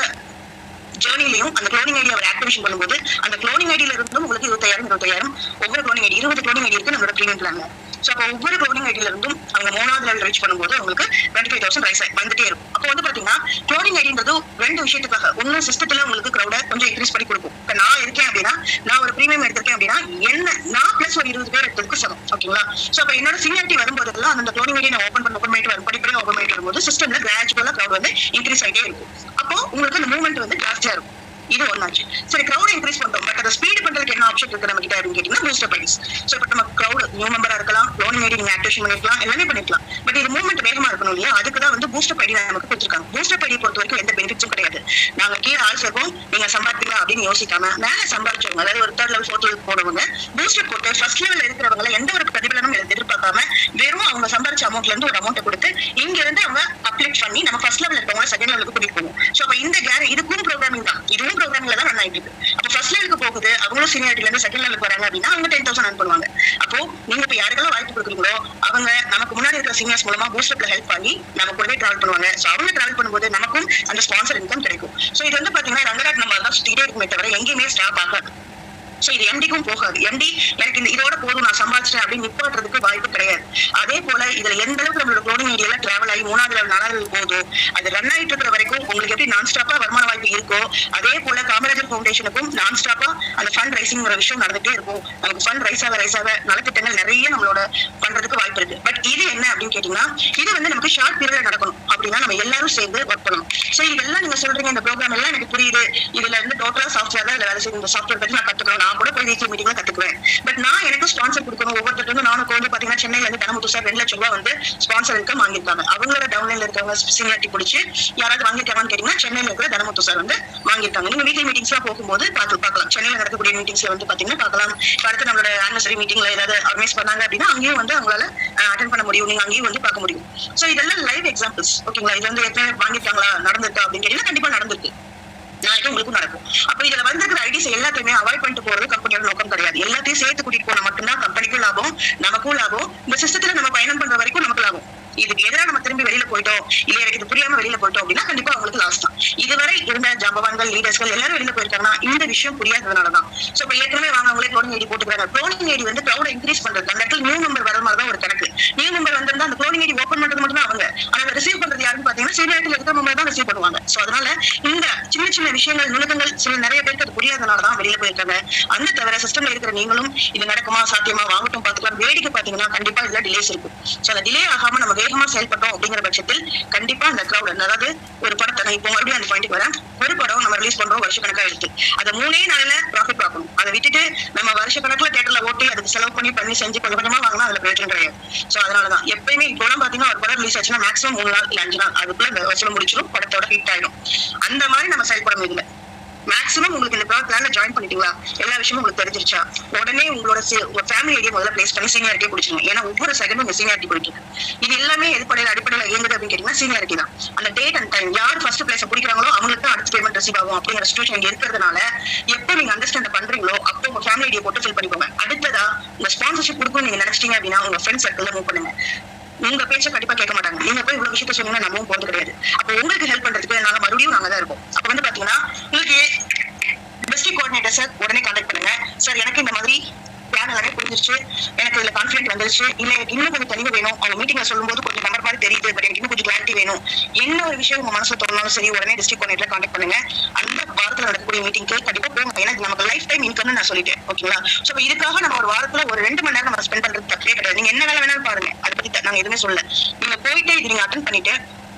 ஜேர்னிலையும் அந்த க்ளோனிங் ஐடி அவர் ஆக்டிவேஷன் பண்ணும்போது அந்த க்ளோனிங் ஐடியில இருந்தும் உங்களுக்கு 25,000 ஒவ்வொரு க்ளோனிங் ஐடி 20 க்ளோனிங் ஐடி இருக்கு நம்மளோட பிரீமியம் பிளான்ல. சோ அப்போ ஒவ்வொரு க்ளோனிங் ஐடியில இருந்தும் அவங்க 3வது லெவல் ரீச் பண்ணும்போது உங்களுக்கு 25,000 ரைஸ் வந்துட்டே இருக்கும். அப்போ வந்து பாத்தீங்கன்னா க்ளோனிங் ஐடின்றது 2 விஷயத்துக்காக. ஒன்னு சிஸ்டத்துல உங்களுக்கு கிரௌட கொஞ்சம் இன்க்ரீஸ் பண்ணி கொடுக்கும். இப்ப நான் இருக்கேன் அப்படின்னா, நான் ஒரு பிரீமியம் எடுத்திருக்கேன் அப்படின்னா என்ன நான் பிளஸ் ஒரு 20 பேர் எடுத்ததுக்கு சமம். ஓகேங்களா? சோ அப்ப என்னோட சீனியாரிட்டி வரும்போதெல்லாம் அந்த க்ளோனிங் ஐடி நான் ஓபன் பண்ணிட்டு வரும் படிப்படியாக ஓபன் பண்ணிட்டு வரும்போது சிஸ்டம்ல கிராஜுவலா கிரௌட் வந்து இன்க்ரீஸ் ஆகிட்டே இருக்கும். அப்போ உங்களுக்கு அந்த மூவ்மெண்ட் வந்து ஜாஸ்தியா இருக்கும். இது ஒன்னாச்சு. சரி, கிரௌட் இன்க்ரீஸ் பண்றோம், பட் அதை ஸ்பீட் பண்றதுக்கு என்ன ஆப்ஷன் இருக்கு நம்ம கிட்ட அப்படின்னு கேட்டீங்கன்னா பூஸ்டர் ஐடிஸ். சோ இப்ப நம்ம கிரௌட் நியூ மெம்பரா இருக்கலாம், க்ளோனிங் ஐடி நீங்க ஆக்டிவேஷன் பண்ணிக்கலாம், எல்லாமே பண்ணிக்கலாம். பட் இது மூவ்மெண்ட் வேகமா இருக்கணும் இல்லையா, அதுக்கு தான் வந்து பூஸ்டர் ஐடி நமக்கு கொடுத்துருக்காங்க. பூஸ்டர் ஐடி பொறுத்த வரைக்கும் எந்த பெனிஃபிட்ஸும் கிடையாது. நாங்க கீழே ஆள் சேர்ப்போம், நீங்க சம்பாதிக்கலாம் அப்படின்னு யோசிக்காம மேல சம்பாதிச்சவங்க, அதாவது ஒரு 3rd லெவல் 4th லெவல் போனவங்க பூஸ்டர் போட்டு ஃபர்ஸ்ட் லெவல் இருக்கிறவங்க எந்த ஒரு பிரதிபலனும் எதிர்பார்க்காம வெறும் அவங்க சம்பாதிச்ச அமௌண்ட்ல இருந்து ஒரு அமௌண்ட் கொடுத்து இங்க இருந்து அவங்க அப்ளேட் பண்ணி நம்ம ஃபர்ஸ்ட் லெவல் இருக்கவங்க 2nd லெவலுக்கு கூட்டிட்டு போவோம். சோ அப்ப இந்த இதுக்கும் ப்ரோக்ராமிங் தான், இதுவும் ப்ரோக்ராமிங்ல தான் ரன் ஆயிட்டு இருக்கு. அப்ப ஃபர்ஸ்ட் லெவலுக்கு போகுது, அவங்களும் சீனியாரிட்டில இருந்து செகண்ட் லெவலுக்கு வராங்க அப்படின்னா அவங்க 10,000 earn பண்ணுவாங்க. அப்போ நீங்க இப்ப யாருக்கெல்லாம் வாய்ப்பு கொடுக்குறீங்களோ அவங்க நமக்கு முன்னாடி இருக்கிற சீனியர்ஸ் மூலமா பூஸ்டப்ல ஹெல்ப் பண்ணி நம்ம கூடவே டிராவல் பண்ணுவாங்க. சோ அவங்க டிராவல் பண்ணும்போது நமக்கும் அந்த ஸ்பான்சர் இன்கம் கிடைக்கும். சோ இது வந்து பாத்தீங்கன்னா ரங்கராட் நம்ம தான் சுத்திட்டே இருக்குமே தவிர எங்கேயுமே ஸ்டாப் ஆகாது. சோ இது எம்டிக்கும் போகாது. எம்டி எனக்கு இதோட போதும் நான் சம்பாதிச்சிட்டேன் அப்படின்னு நிப்பாட்டுறதுக்கு வாய்ப்பு கிடையாது. அதே போல இதுல எந்த அளவுக்கு நம்மளோட க்ளோனிங் ஏரியால டிராவல் ஆகி 3வது லெவல் 4வது லெவல் போகுதோ அது ரன் ஆயிட்டு இருக்கிற வரைக்கும் உங்களுக்கு எப்படி நான் ஸ்டாப்பா வருமான வாய்ப்பு இருக்கோ அதே போல காமராஜர் ஃபவுண்டேஷனுக்கும் நான் ஸ்டாப்பா அந்த ஃபண்ட் ரைசிங் ஒரு விஷயம் நடந்துட்டே இருக்கும். நமக்கு ஃபண்ட் ரைஸ் ஆக நலத்திட்டங்கள் நிறைய நம்மளோட பண்றதுக்கு வாய்ப்பு இருக்கு. பட் இது என்ன அப்படின்னு கேட்டீங்கன்னா இது வந்து நமக்கு ஷார்ட் பீரியட் நடக்கணும் அப்படின்னா நம்ம எல்லாரும் சேர்ந்து ஒர்க் பண்ணணும். சோ இதெல்லாம் நீங்க சொல்றீங்க இந்த ப்ரோக்ராம் எல்லாம் எனக்கு புரியுது, இதுல இருந்து டோட்டலா சாஃப்ட்வேர் தான் வேலை செய்யும், இந்த சாஃப்ட்வேர் பத்தி நான் கத்துக்கணும், நான் கூட போய் வீக்லி மீட்டிங்ல கத்துக்குவேன். பட் நான் எனக்கு ஸ்பான்சர் கொடுக்கணும். ஒவ்வொருத்தருக்கும் நானும் வந்து பாத்தீங்கன்னா சென்னையில இருந்து தனமுத்து சார் 2 லட்சம் ரூபாய் வந்து ஸ்பான்சர் இன்கம் வாங்கியிருக்காங்க. அவங்களோட டவுன்லைன்ல இருக்கவங்க சீனியாரிட்டி பிடிச்சி யாராவது வாங்கிருக்காங்கன்னு கேட்டீங்கன்னா சென்னையில இருக்கிற தனமுத்து சார் வந்து வாங்கியிருக்காங்க. நீங்க வீக்லி மீட்டிங்ஸ் எல்லாம் போகும்போது பார்க்கலாம். சென்னையில நடக்கக்கூடிய மீட்டிங்ஸ்ல வந்து பாத்தீங்கன்னா பார்க்கலாம். அடுத்து நம்மளோட ஆனிவர்சரி மீட்டிங்ல ஏதாவது ஆர்கனைஸ் பண்ணாங்க அப்படின்னா அங்கேயும் வந்து அவங்களால அட்டென்ட் பண்ண முடியும். நீங்க அங்கேயும் வந்து பார்க்க முடியும். சோ இதெல்லாம் லைவ் எக்ஸாம்பிள்ஸ். ஓகேங்களா? இது வந்து எத்தனை வாங்கிருக்காங்களா, நடந்திருக்கா அப்படின்னு கேட்டீங்கன்னா கண்டிப்பா நடந்திருக்கு, நாளைக்கு உங்களுக்கும் நடக்கும். அப்ப இதுல வந்திருக்கிற ஐடிஸ் எல்லாத்தையுமே அவாய்ட் பண்ணிட்டு போறது கம்பெனியோட நோக்கம் கிடையாது. எல்லாத்தையும் சேர்த்து கூட்டிட்டு போனா மட்டும்தான் கம்பெனிக்கும் லாபம், நமக்கும் லாபம், இந்த சிஸ்டத்துல நம்ம பயணம் பண்ற வரைக்கும் நமக்கு லாபம். இதுக்கு எதிராக நம்ம திரும்பி வெளியில போயிட்டோம், இல்ல எனக்கு இது புரியாம வெளியில போயிட்டோம் அப்படின்னா கண்டிப்பா அவங்களுக்கு லாஸ் தான். இதுவரை இருந்த ஜாம்பவான்கள் லீடர்ஸ்கள் எல்லாரும் வெளியில போயிருக்காங்கன்னா இந்த விஷயம் புரியாததுனாலதான். சோ இப்ப ஏற்கனவே அவங்களே க்ளோனிங் ஐடி போட்டுக்கிறாங்க. க்ளோனிங் ஐடி வந்து க்ரௌட இன்க்ரீஸ் பண்றது, அந்த இடத்துல நியூ மெம்பர் வர மாதிரி தான் ஒரு கணக்கு. நியூ மெம்பர் வந்திருந்தா அந்த க்ளோனிங் ஐடி ஓப்பன் பண்றது மட்டும் தான் அவங்க, ஆனா ரிசீவ் பண்றது யாருன்னு பாத்தீங்கன்னா சீனியாரிட்டில இருக்கிற மெம்பர் தான் ரிசீவ் பண்ணுவாங்க. சோ அதனால இந்த சின்ன சின்ன விஷயங்கள் நுணுக்கங்கள் சில நிறைய பேருக்கு அது புரியாதனாலதான் வெளியில போயிருக்காங்க. அந்த தவிர சிஸ்டம்ல இருக்கிற நீங்களும் இது நடக்குமா சாத்தியமா வாங்கட்டும் பாத்துக்கலாம் வேடிக்கை பாத்தீங்கன்னா கண்டிப்பா இதுல டிலேஸ் இருக்கும். சோ அந்த டிலே ஆகாம நம்ம வேகமா செயல்பட்டோம் அப்படிங்கிற பட்சத்தில் கண்டிப்பா அந்த கிரௌட், அதாவது ஒரு படத்தை நான் இப்போ மறுபடியும் அந்த பாயிண்ட்க்கு வரேன். ஒரு படம் நம்ம ரிலீஸ் பண்றோம் வருஷ கணக்கா எடுத்து அதை 3 நாள்ல ப்ராஃபிட் பார்க்கணும். அதை விட்டுட்டு நம்ம வருஷ கணக்குல தியேட்டர்ல ஓட்டி அதுக்கு செலவு பண்ணி செஞ்சு கொஞ்சம் கொஞ்சமா வாங்கினா அதுல பிரயோஜனம் கிடையாது. சோ அதனாலதான் எப்பயுமே இப்போ பாத்தீங்கன்னா ஒரு படம் ரிலீஸ் ஆச்சுன்னா மேக்ஸிமம் 3 நாள் இல்ல 5 நாள் அதுக்குள்ள வசூல் முடிச்சிடும், படத்தோட ஹிட் ஆயிடும். அந்த மாதிரி நம்ம செயல்படணும். இதுல மேக்ஸிமம் உங்களுக்கு இந்த ப்ராஜெக்ட் பிளான்ல ஜாயின் பண்ணிட்டீங்களா, எல்லா விஷயமும் உங்களுக்கு தெரிஞ்சிருச்சா, உடனே உங்களோட ஃபேமிலி ஐடியா முதல்ல பிளேஸ் பண்ணி சீனியாரிட்டியை பிடிச்சிருங்க. ஏன்னா ஒவ்வொரு செகண்டும் உங்க சீனியாரிட்டி பிடிக்கும். இது எல்லாமே அடிப்படையில இயங்குது அப்படின்னு கேட்டீங்கன்னா சீனியாரிட்டி தான். அந்த டேட் அண்ட் டைம் யார் ஃபர்ஸ்ட் பிளேஸ் பிடிக்கிறாங்களோ அவங்களுக்கு அடுத்த பேமெண்ட் ரிசீவ் ஆகும் அப்படிங்கிற சிச்சுவேஷன் இருக்கிறதுனால எப்போ நீங்க அண்டர்ஸ்டாண்ட் பண்றீங்களோ அப்போ உங்க ஃபேமிலி ஐடியா போட்டு ஃபில் பண்ணிக்கோங்க. அடுத்ததா உங்க ஸ்பான்சர்ஷிப் கொடுக்கும் நீங்க நினைச்சிட்டீங்க அப்படின்னா உங்க ஃப்ரெண்ட் சர்க்கிள்ல மூவ் பண்ணுங்க. உங்க பேச்ச கண்டிப்பா கேட்க மாட்டாங்க. நீங்க போய் இவ்வளவு விஷயத்த சொன்னீங்கன்னா நம்மவும் போறது கிடையாது. அப்ப உங்களுக்கு ஹெல்ப் பண்றதுக்கு நாங்க மறுபடியும் நாங்க தான் இருப்போம். அப்ப வந்து பாத்தீங்கன்னா உங்களுக்கு டிஸ்ட்ரிக்ட் கோஆர்டினேட்டர் சார் உடனே கான்டாக்ட் பண்ணுங்க. சார் எனக்கு இந்த மாதிரி பிளான் எல்லாமே புரிஞ்சிருச்சு, எனக்கு இதுல கான்ஃபிடென்ட் வந்துருச்சு, இல்ல எனக்கு இன்னும் கொஞ்சம் தெளிவு வேணும், அவங்க மீட்டிங்ல சொல்லும் போது கொஞ்சம் நம்பர் மாதிரி தெரியுது, பட் எனக்கு இன்னும் கொஞ்சம் கிளாரிட்டி வேணும், என்ன ஒரு விஷயம் உங்க மனசுல தோணாலும் சரி உடனே டிஸ்ட்ரிக்ட் கோஆர்டினேட்டர் கான்டாக்ட் பண்ணுங்க. அந்த வாரத்துல நடக்கக்கூடிய மீட்டிங்க்கு கண்டிப்பா போங்க. ஏன்னா நமக்கு லைஃப் டைம் இன்கம்னு நான் சொல்லிட்டேன். ஓகேங்களா? சோ இதுக்காக நம்ம ஒரு வாரத்துல ஒரு 2 மணி நேரம் நம்ம ஸ்பெண்ட் பண்றது தப்பே கிடையாது. நீங்க என்ன வேலை வேணாலும் பாருங்க, அதை பத்தி நாங்க எதுவுமே சொல்ல. நீங்க போயிட்டு இது நீங்க அட்டென்ட் பண்ணிட்டு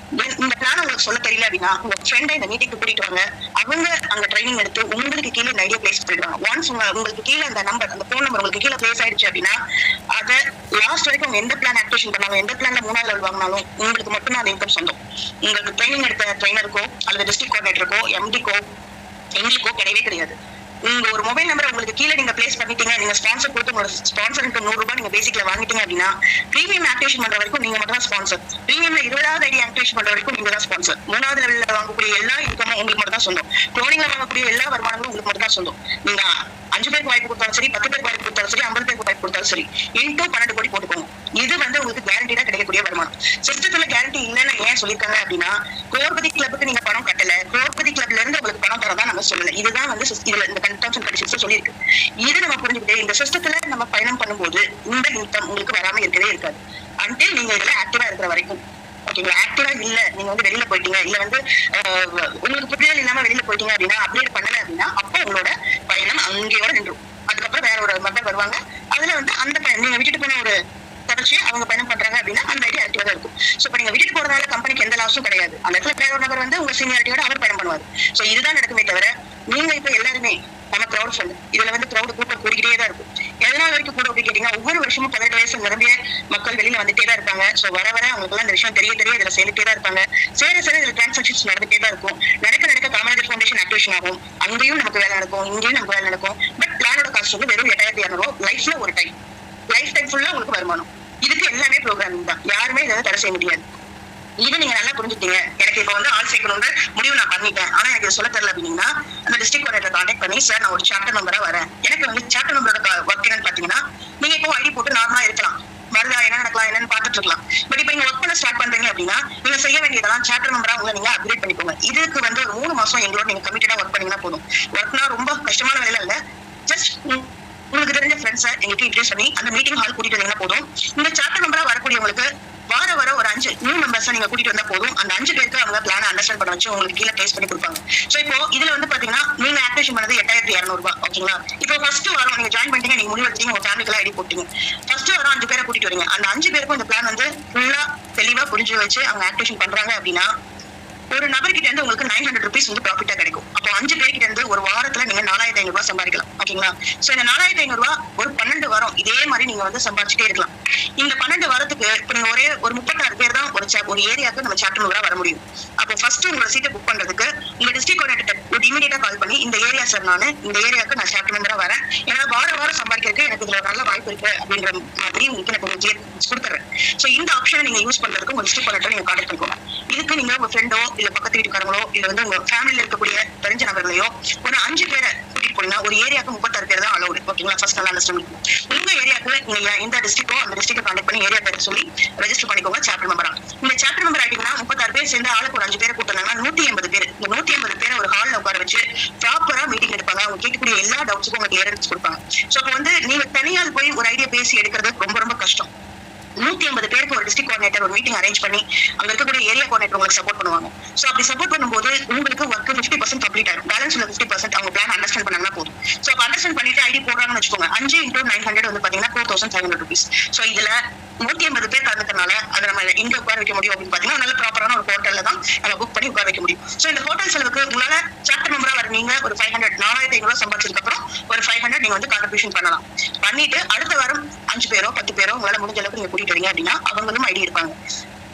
இந்த பிளான் உங்களுக்கு சொல்ல தெரியல அப்படின்னா உங்க ஃப்ரெண்டை இந்த மீட்டிங்க்கு கூட்டிட்டு வாங்க. அவங்க அங்க ட்ரைனிங் எடுத்து உங்களுக்கு கீழே இந்த ஐடியா பிளேஸ் பண்ணிடுவாங்க. ஒன்ஸ் உங்களுக்கு கீழே அந்த நம்பர், அந்த போன் நம்பர் உங்களுக்கு கீழே பிளேஸ் ஆயிடுச்சு அப்படின்னா அதை லாஸ்ட் வரைக்கும் எந்த பிளான் ஆக்டிவேஷன் பண்ணாலும் எந்த பிளான்ல 3வது லெவல் வாங்கினாலும் உங்களுக்கு மட்டும்தான் அந்த இன்கம் சொந்தம். உங்களுக்கு ட்ரைனிங் எடுத்த ட்ரைனருக்கோ அல்லது டிஸ்ட்ரிக்ட் கோஆர்டினேட்டருக்கோ எம்டிக்கோ எங்களுக்கோ கிடையவே கிடையாது. உங்க ஒரு மொபைல் நம்பர் உங்களுக்கு கீழே நீங்க பிளேஸ் பண்ணிட்டீங்க, நீங்க ஸ்பான்சர் கொடுத்து உங்களோட ஸ்பான்சருக்கு 100 ரூபாய் நீங்க பேசிக்ல வாங்கிட்டீங்க அப்படின்னா பிரீமியம் ஆக்டிவேஷன் பண்ற வரைக்கும் நீங்க மட்டும் தான் ஸ்பான்சர். பிரீமியம்ல 20வது ஐடி ஆக்டிவேஷன் பண்ற வரைக்கும் நீங்க தான் ஸ்பான்சர். 3வது லெவல்ல வாங்கக்கூடிய எல்லா இன்கமும் உங்களுக்கு மட்டும் தான் சொந்தம். க்ளோனிங்ல வாங்கக்கூடிய எல்லா வருமானங்களும் உங்களுக்கு மட்டும் தான் சொந்தம். நீங்க 5 பேருக்கு வாய்ப்பு கொடுத்தாலும் சரி, 10 பேருக்கு வாய்ப்பு கொடுத்தாலும் சரி, 50 பேருக்கு வாய்ப்பு கொடுத்தாலும் சரி, இன்டூ 12 கோடி போட்டுக்கோங்க. இது வந்து உங்களுக்கு கேரண்டிடா கிடைக்கக்கூடிய வருமானம். சிஸ்டத்துல கேரண்டி இல்லைன்னு ஏன் சொல்லியிருக்காங்க அப்படின்னா கோர்பதி கிளப்புக்கு நீங்க பணம் கட்டல, கோர்பதி கிளப்ல இருந்து உங்களுக்கு பணம் தரதான் நம்ம சொல்லல. இதுதான் வந்து இதுல இந்த கன்டென்ஷன் கண்டிஷன்ஸ் சொல்லியிருக்கு. இது நம்ம புரிஞ்சுக்கிட்டு இந்த சிஸ்டத்துல நம்ம பயணம் பண்ணும்போது இந்த இன்கம் உங்களுக்கு வராம இருக்கவே இருக்காது. அன்டில் நீங்க இதுல ஆக்டிவா இருக்கிற வரைக்கும். ஓகேங்களா? ஆக்டிவா இல்ல, நீங்க வந்து வெளியில போயிட்டீங்க, இல்ல வந்து உங்களுக்கு புரிதல் இல்லாம வெளியில போயிட்டீங்க அப்படின்னா அப்டேட் பண்ணல அப்படின்னா அப்போ உங்களோட பயணம் அங்கேயோட நின்றும். அதுக்கப்புறம் வேற ஒரு மெம்பர் வருவாங்க. அதுல வந்து அந்த நீங்க விட்டுட்டு போன ஒரு தொடர்ச்சியா அவங்க பயணம் பண்றாங்க அப்படின்னா அந்த ஐடியா ஆக்டிவா தான் இருக்கும். சோ இப்ப நீங்க விட்டுட்டு போறதுனால கம்பெனிக்கு எந்த லாஸும் கிடையாது. அந்த இடத்துல வேற ஒரு நபர் வந்து உங்க சீனியாரிட்டியோட அவர் பயணம் பண்ணுவாரு. சோ இதுதான் நடக்குமே தவிர நீங்க இப்ப எல்லாருமே நம்ம க்ரௌட் ஃபண்ட் இதுல வந்து க்ரௌட் கூட்டம் கூடிக்கிட்டே தான் இருக்கும். எதனால வரைக்கும் கூட அப்படி கேட்டீங்கன்னா ஒவ்வொரு வருஷமும் 18 வயசு நிரம்பிய மக்கள் வெளியில வந்துட்டே தான் இருப்பாங்க. சோ வர அவங்களுக்கு இந்த விஷயம் தெரிய இதுல சேர்ந்துட்டே தான் இருப்பாங்க. சேர இதுல டிரான்சாக்ஷன்ஸ் நடந்துட்டே தான் இருக்கும். நடக்க காமராஜர் ஃபவுண்டேஷன் ஆக்டிவேஷன் ஆகும். அங்கேயும் நமக்கு வேலை நடக்கும், இங்கேயும் நமக்கு வேலை நடக்கும். பட் பிளானோட காஸ்ட் வந்து வெறும் 8,200 லைஃப்ல ஒரு டைம், லைஃப் டைம் ஃபுல்லா உங்களுக்கு வருமானம். இதுக்கு எல்லாமே ப்ரோக்ராமிங் தான். யாருமே இதை தடை செய்ய முடியாது. இது நீங்க நல்லா புரிஞ்சுட்டீங்க. எனக்கு இப்ப வந்து ஆள் சேர்க்கணும்னு முடிவு நான் பண்ணிட்டேன், ஆனா எனக்கு சொல்ல தெரியல அப்படின்னா அந்த டிஸ்ட்ரிக்ட் கோஆர்டினேட்டர் கான்டாக்ட் பண்ணி, சார் நான் ஒரு சாப்டர் மெம்பரா வரேன், எனக்கு வந்து சாப்டர் மெம்பரோட ஒர்க் என்னன்னு பாத்தீங்கன்னா, நீங்க இப்போ ஐடி போட்டு நார்மலா இருக்கலாம், வருதா என்ன நடக்கலாம் என்னன்னு பாத்துட்டு இருக்கலாம். பட் இப்ப நீங்க ஒர்க் பண்ண ஸ்டார்ட் பண்றீங்க அப்படின்னா நீங்க செய்ய வேண்டியதெல்லாம் சாப்டர் மெம்பரா உங்களை நீங்க அப்கிரேட் பண்ணிக்கோங்க. இதுக்கு வந்து ஒரு 3 மாசம் எங்களோட நீங்க கமிட்டடா ஒர்க் பண்ணீங்கன்னா போதும். ஒர்க்னா ரொம்ப கஷ்டமான வேலை இல்ல, ஜஸ்ட் உங்களுக்கு தெரிஞ்ச ஃப்ரெண்ட்ஸை எங்களுக்கு இன்ட்ரெஸ்ட் பண்ணி அந்த மீட்டிங் ஹால் கூட்டிட்டு வந்தீங்கன்னா போதும். இந்த சாப்டர் மெம்பரா வரக்கூடியவங்களுக்கு வர ஒரு 5 நியூ மெம்பர்ஸ் நீங்க கூட்டிட்டு வந்தா போதும். அந்த 5 பேருக்கு அவங்க பிளான் அண்டர்ஸ்டாண்ட் பண்ண வச்சு உங்களுக்கு கீழே டேஸ்ட் பண்ணி கொடுப்பாங்க. சோ இப்போ இதுல வந்து பாத்தீங்கன்னா நீங்க ஆக்டிவேஷன் பண்ணது 8200 ரூபாய், ஓகேங்களா? இப்போ ஃபர்ஸ்ட் வாரம் நீங்க ஜாயின் பண்ணிட்டீங்க, நீங்க முடிவு எடுத்தீங்க, உங்க ஃபேமிலிக்கு ஐடி போட்டீங்க. ஃபர்ஸ்ட் வாரம் 5 பேரை கூட்டிட்டு வரீங்க. அந்த 5 பேருக்கும் இந்த பிளான் வந்து ஃபுல்லா தெளிவா புரிஞ்சு வச்சு அவங்க ஆக்டிவேஷன் பண்றாங்க அப்படின்னா ஒரு நபர்கிட்ட இருந்து உங்களுக்கு 900 rupees வந்து ப்ராஃபிட்டா கிடைக்கும். அப்போ 5 பேர்கிட்ட இருந்து ஒரு வாரத்துல நீங்க 4500 ரூபாய் சம்பாதிக்கலாம், ஓகேங்களா? சோ இந்த 4500 ரூபாய் ஒரு 12 வாரம் இதே மாதிரி நீங்க வந்து சம்பாதிச்சுட்டே இருக்கலாம். இந்த 12 வாரத்துக்கு இப்ப நீங்க ஒரே ஒரு 36 பேர் தான் ஒரு ஏரியாவுக்கு நம்ம சாப்டர் மெம்பரா வர முடியும். அப்போ ஃபர்ஸ்ட் உங்களோட சீட்டை புக் பண்றதுக்கு உங்க டிஸ்ட்ரிக்ட் கோஆர்டினேட்டர் ஒரு இமீடியட்டா கால் பண்ணி, இந்த ஏரியா சார் நானு இந்த ஏரியாவுக்கு நான் சாப்டர் மெம்பரா வரேன், ஏன்னா வாரம் சம்பாதிக்கிறதுக்கு எனக்கு இதுல நல்ல வாய்ப்பு இருக்கு அப்படின்ற மாதிரி உங்களுக்கு எனக்கு ஒரு கொடுத்துறேன். சோ இந்த ஆப்ஷனை நீங்க யூஸ் பண்றதுக்கு உங்க டிஸ்ட்ரிக்ட் கோஆர்டினேட்டர் நீங்க கான்டாக்ட் பண்ணிக்கோங்க. இதுக்கு நீங்க உங்க ஃப்ரெண்டோ இல்ல பக்கத்து வீட்டுக்காரங்களோ இல்ல வந்து உங்க ஃபேமிலியில இருக்கக்கூடிய தெரிஞ்ச நபர்களையோ ஒரு 5 பேரை கூட்டிட்டு போனீங்கன்னா ஒரு ஏரியாவுக்கு 36 பேர் தான் அலௌடு, ஓகேங்களா? ஃபர்ஸ்ட் நல்லா அண்டர்ஸ்டாண்ட் பண்ணிக்கோங்க. உங்க ஏரியாவுக்கு நீங்க எந்த டிஸ்ட்ரிக்டோ அந்த டிஸ்ட்ரிக்ட் கான்டாக்ட் பண்ணி ஏரியா பேர் சொல்லி ரெஜிஸ்டர் பண்ணிக்கோங்க சாப்டர் மெம்பரா. இந்த சாப்டர் மெம்பர் ஆயிட்டீங்கன்னா 36 பேர் சேர்ந்து ஆளுக்கு ஒரு 5 பேரை கூட்டினாங்கன்னா 180 பேர். இந்த 180 பேரை ஒரு ஹால்ல உட்கார வச்சு ப்ராப்பரா மீட்டிங் எடுப்பாங்க. அவங்க கேட்கக்கூடிய எல்லா டவுட்ஸுக்கும் உங்களுக்கு கிளியரன்ஸ் கொடுப்பாங்க. சோ அப்போ வந்து நீங்க தனியால் போய் ஒரு ஐடியா பேசி எடுக்கிறது ரொம்ப கஷ்டம். 180 பேருக்கு ஒரு டிஸ்ட்ரிக்ட் கோஆர்டினேட்டர் ஒரு மீட்டிங் அரேஞ்ச் பண்ணி அங்க இருக்கக்கூடிய ஏரியா கோஆர்டினேட்டர் உங்களுக்கு சப்போர்ட் பண்ணுவாங்க. சோ அப்படி சப்போர்ட் பண்ணும்போது உங்களுக்கு ஒர்க் 50% கம்ப்ளீட் ஆகும். பேலன்ஸ் உள்ள 50% அவங்க பிளான் அண்டர்ஸ்டாண்ட் பண்ணாங்கன்னா போதும். சோ அப்ப அண்டர்ஸ்டாண்ட் பண்ணிட்டு ஐடி போடுறாங்கன்னு வச்சுக்கோங்க, 5 into 900 வந்து பாத்தீங்கன்னா 4500 rupees. சோ இதுல 180 பேர் கலந்துக்கறனால அதை நம்ம எங்க உட்கார வைக்க முடியும் அப்படின்னு பாத்தீங்கன்னா நல்ல ப்ராப்பரான ஒரு ஹோட்டல்ல தான் நம்ம புக் பண்ணி உட்கார வைக்க முடியும். சோ இந்த ஹோட்டல் செலவுக்கு உங்களால சாப்டர் மெம்பரா வர நீங்க ஒரு 4500 ரூபாய் சம்பாதிச்சதுக்கு அப்புறம் ஒரு 500 நீங்க வந்து கான்ட்ரிபியூஷன் பண்ணலாம். பண்ணிட்டு அடுத்த வாரம் 5 பேரோ 10 பேரோ உங்களால முடிஞ்ச அளவுக்கு நீங்க கூட்டிட்டு வரீங்க அப்படின்னா அவங்களும் ஐடி இருப்பாங்க.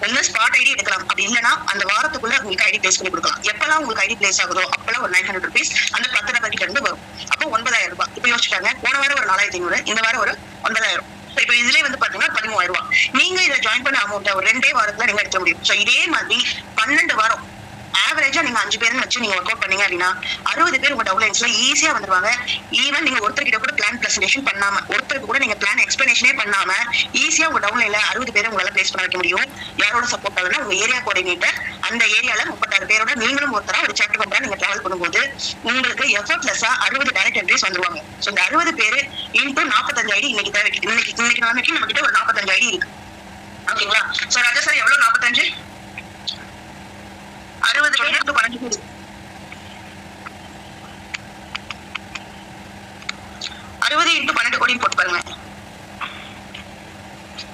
ஒன்னு ஸ்பாட் ஐடி எடுக்கலாம், அப்படி இல்லைன்னா அந்த வாரத்துக்குள்ள உங்களுக்கு ஐடி பிளேஸ் பண்ணி கொடுக்கலாம். எப்பெல்லாம் உங்களுக்கு ஐடி பிளேஸ் ஆகுதோ அப்பெல்லாம் ஒரு 900 rupees அந்த 10 நபர் கிட்ட இருந்து வரும். அப்போ 9000 ரூபாய். இப்ப யோசிச்சுட்டாங்க, போன வாரம் ஒரு 4500, இந்த வாரம் ஒரு 9000. இப்ப இதுலயே வந்து பாத்தீங்கன்னா 13000 ரூபாய். நீங்க இதை ஜாயின் பண்ண அமௌண்ட் ஒரு 2 வாரத்துல நீங்க எடுக்க முடியும். சோ இதே மாதிரி 12 வாரம் ஆவரேஜா நீங்க 5 பேர்னு வச்சு நீங்க ஒர்க் அவுட் பண்ணீங்க அப்படின்னா 60 பேர் உங்க டவுன்லைன்ஸ்ல ஈஸியா வந்துருவாங்க. ஈவன் நீங்க ஒருத்தர்கிட்ட கூட பிளான் பிரசன்டேஷன் பண்ணாம, ஒருத்தருக்கு கூட நீங்க பிளான் எக்ஸ்பிளனேஷனே பண்ணாம ஈஸியா உங்க டவுன்லைன்ல 60 பேரை உங்களால பிளேஸ் பண்ண வைக்க முடியும். யாரோட சப்போர்ட் ஆகுதுன்னா உங்க ஏரியா கோஆர்டினேட்டர் அந்த ஏரியால 36 பேரோட நீங்களும் ஒருத்தரா ஒரு சாப்டர் மெம்பரா நீங்க டிராவல் பண்ணும்போது உங்களுக்கு எஃபர்ட்லெஸ்ஸா 60 டைரக்ட் என்ட்ரிஸ் வந்துருவாங்க. சோ இந்த 60 பேரு இன்டூ 45 ஐடி இன்னைக்கு தேவைக்கு இன்னைக்கு நம்ம கிட்ட ஒரு 45 ஐடி இருக்கு, ஓகேங்களா? சோ ராஜா சார் எவ்வளவு 45 60 பேர் 12 கோடி 60 into 12 கோடி போட்டு பாருங்க.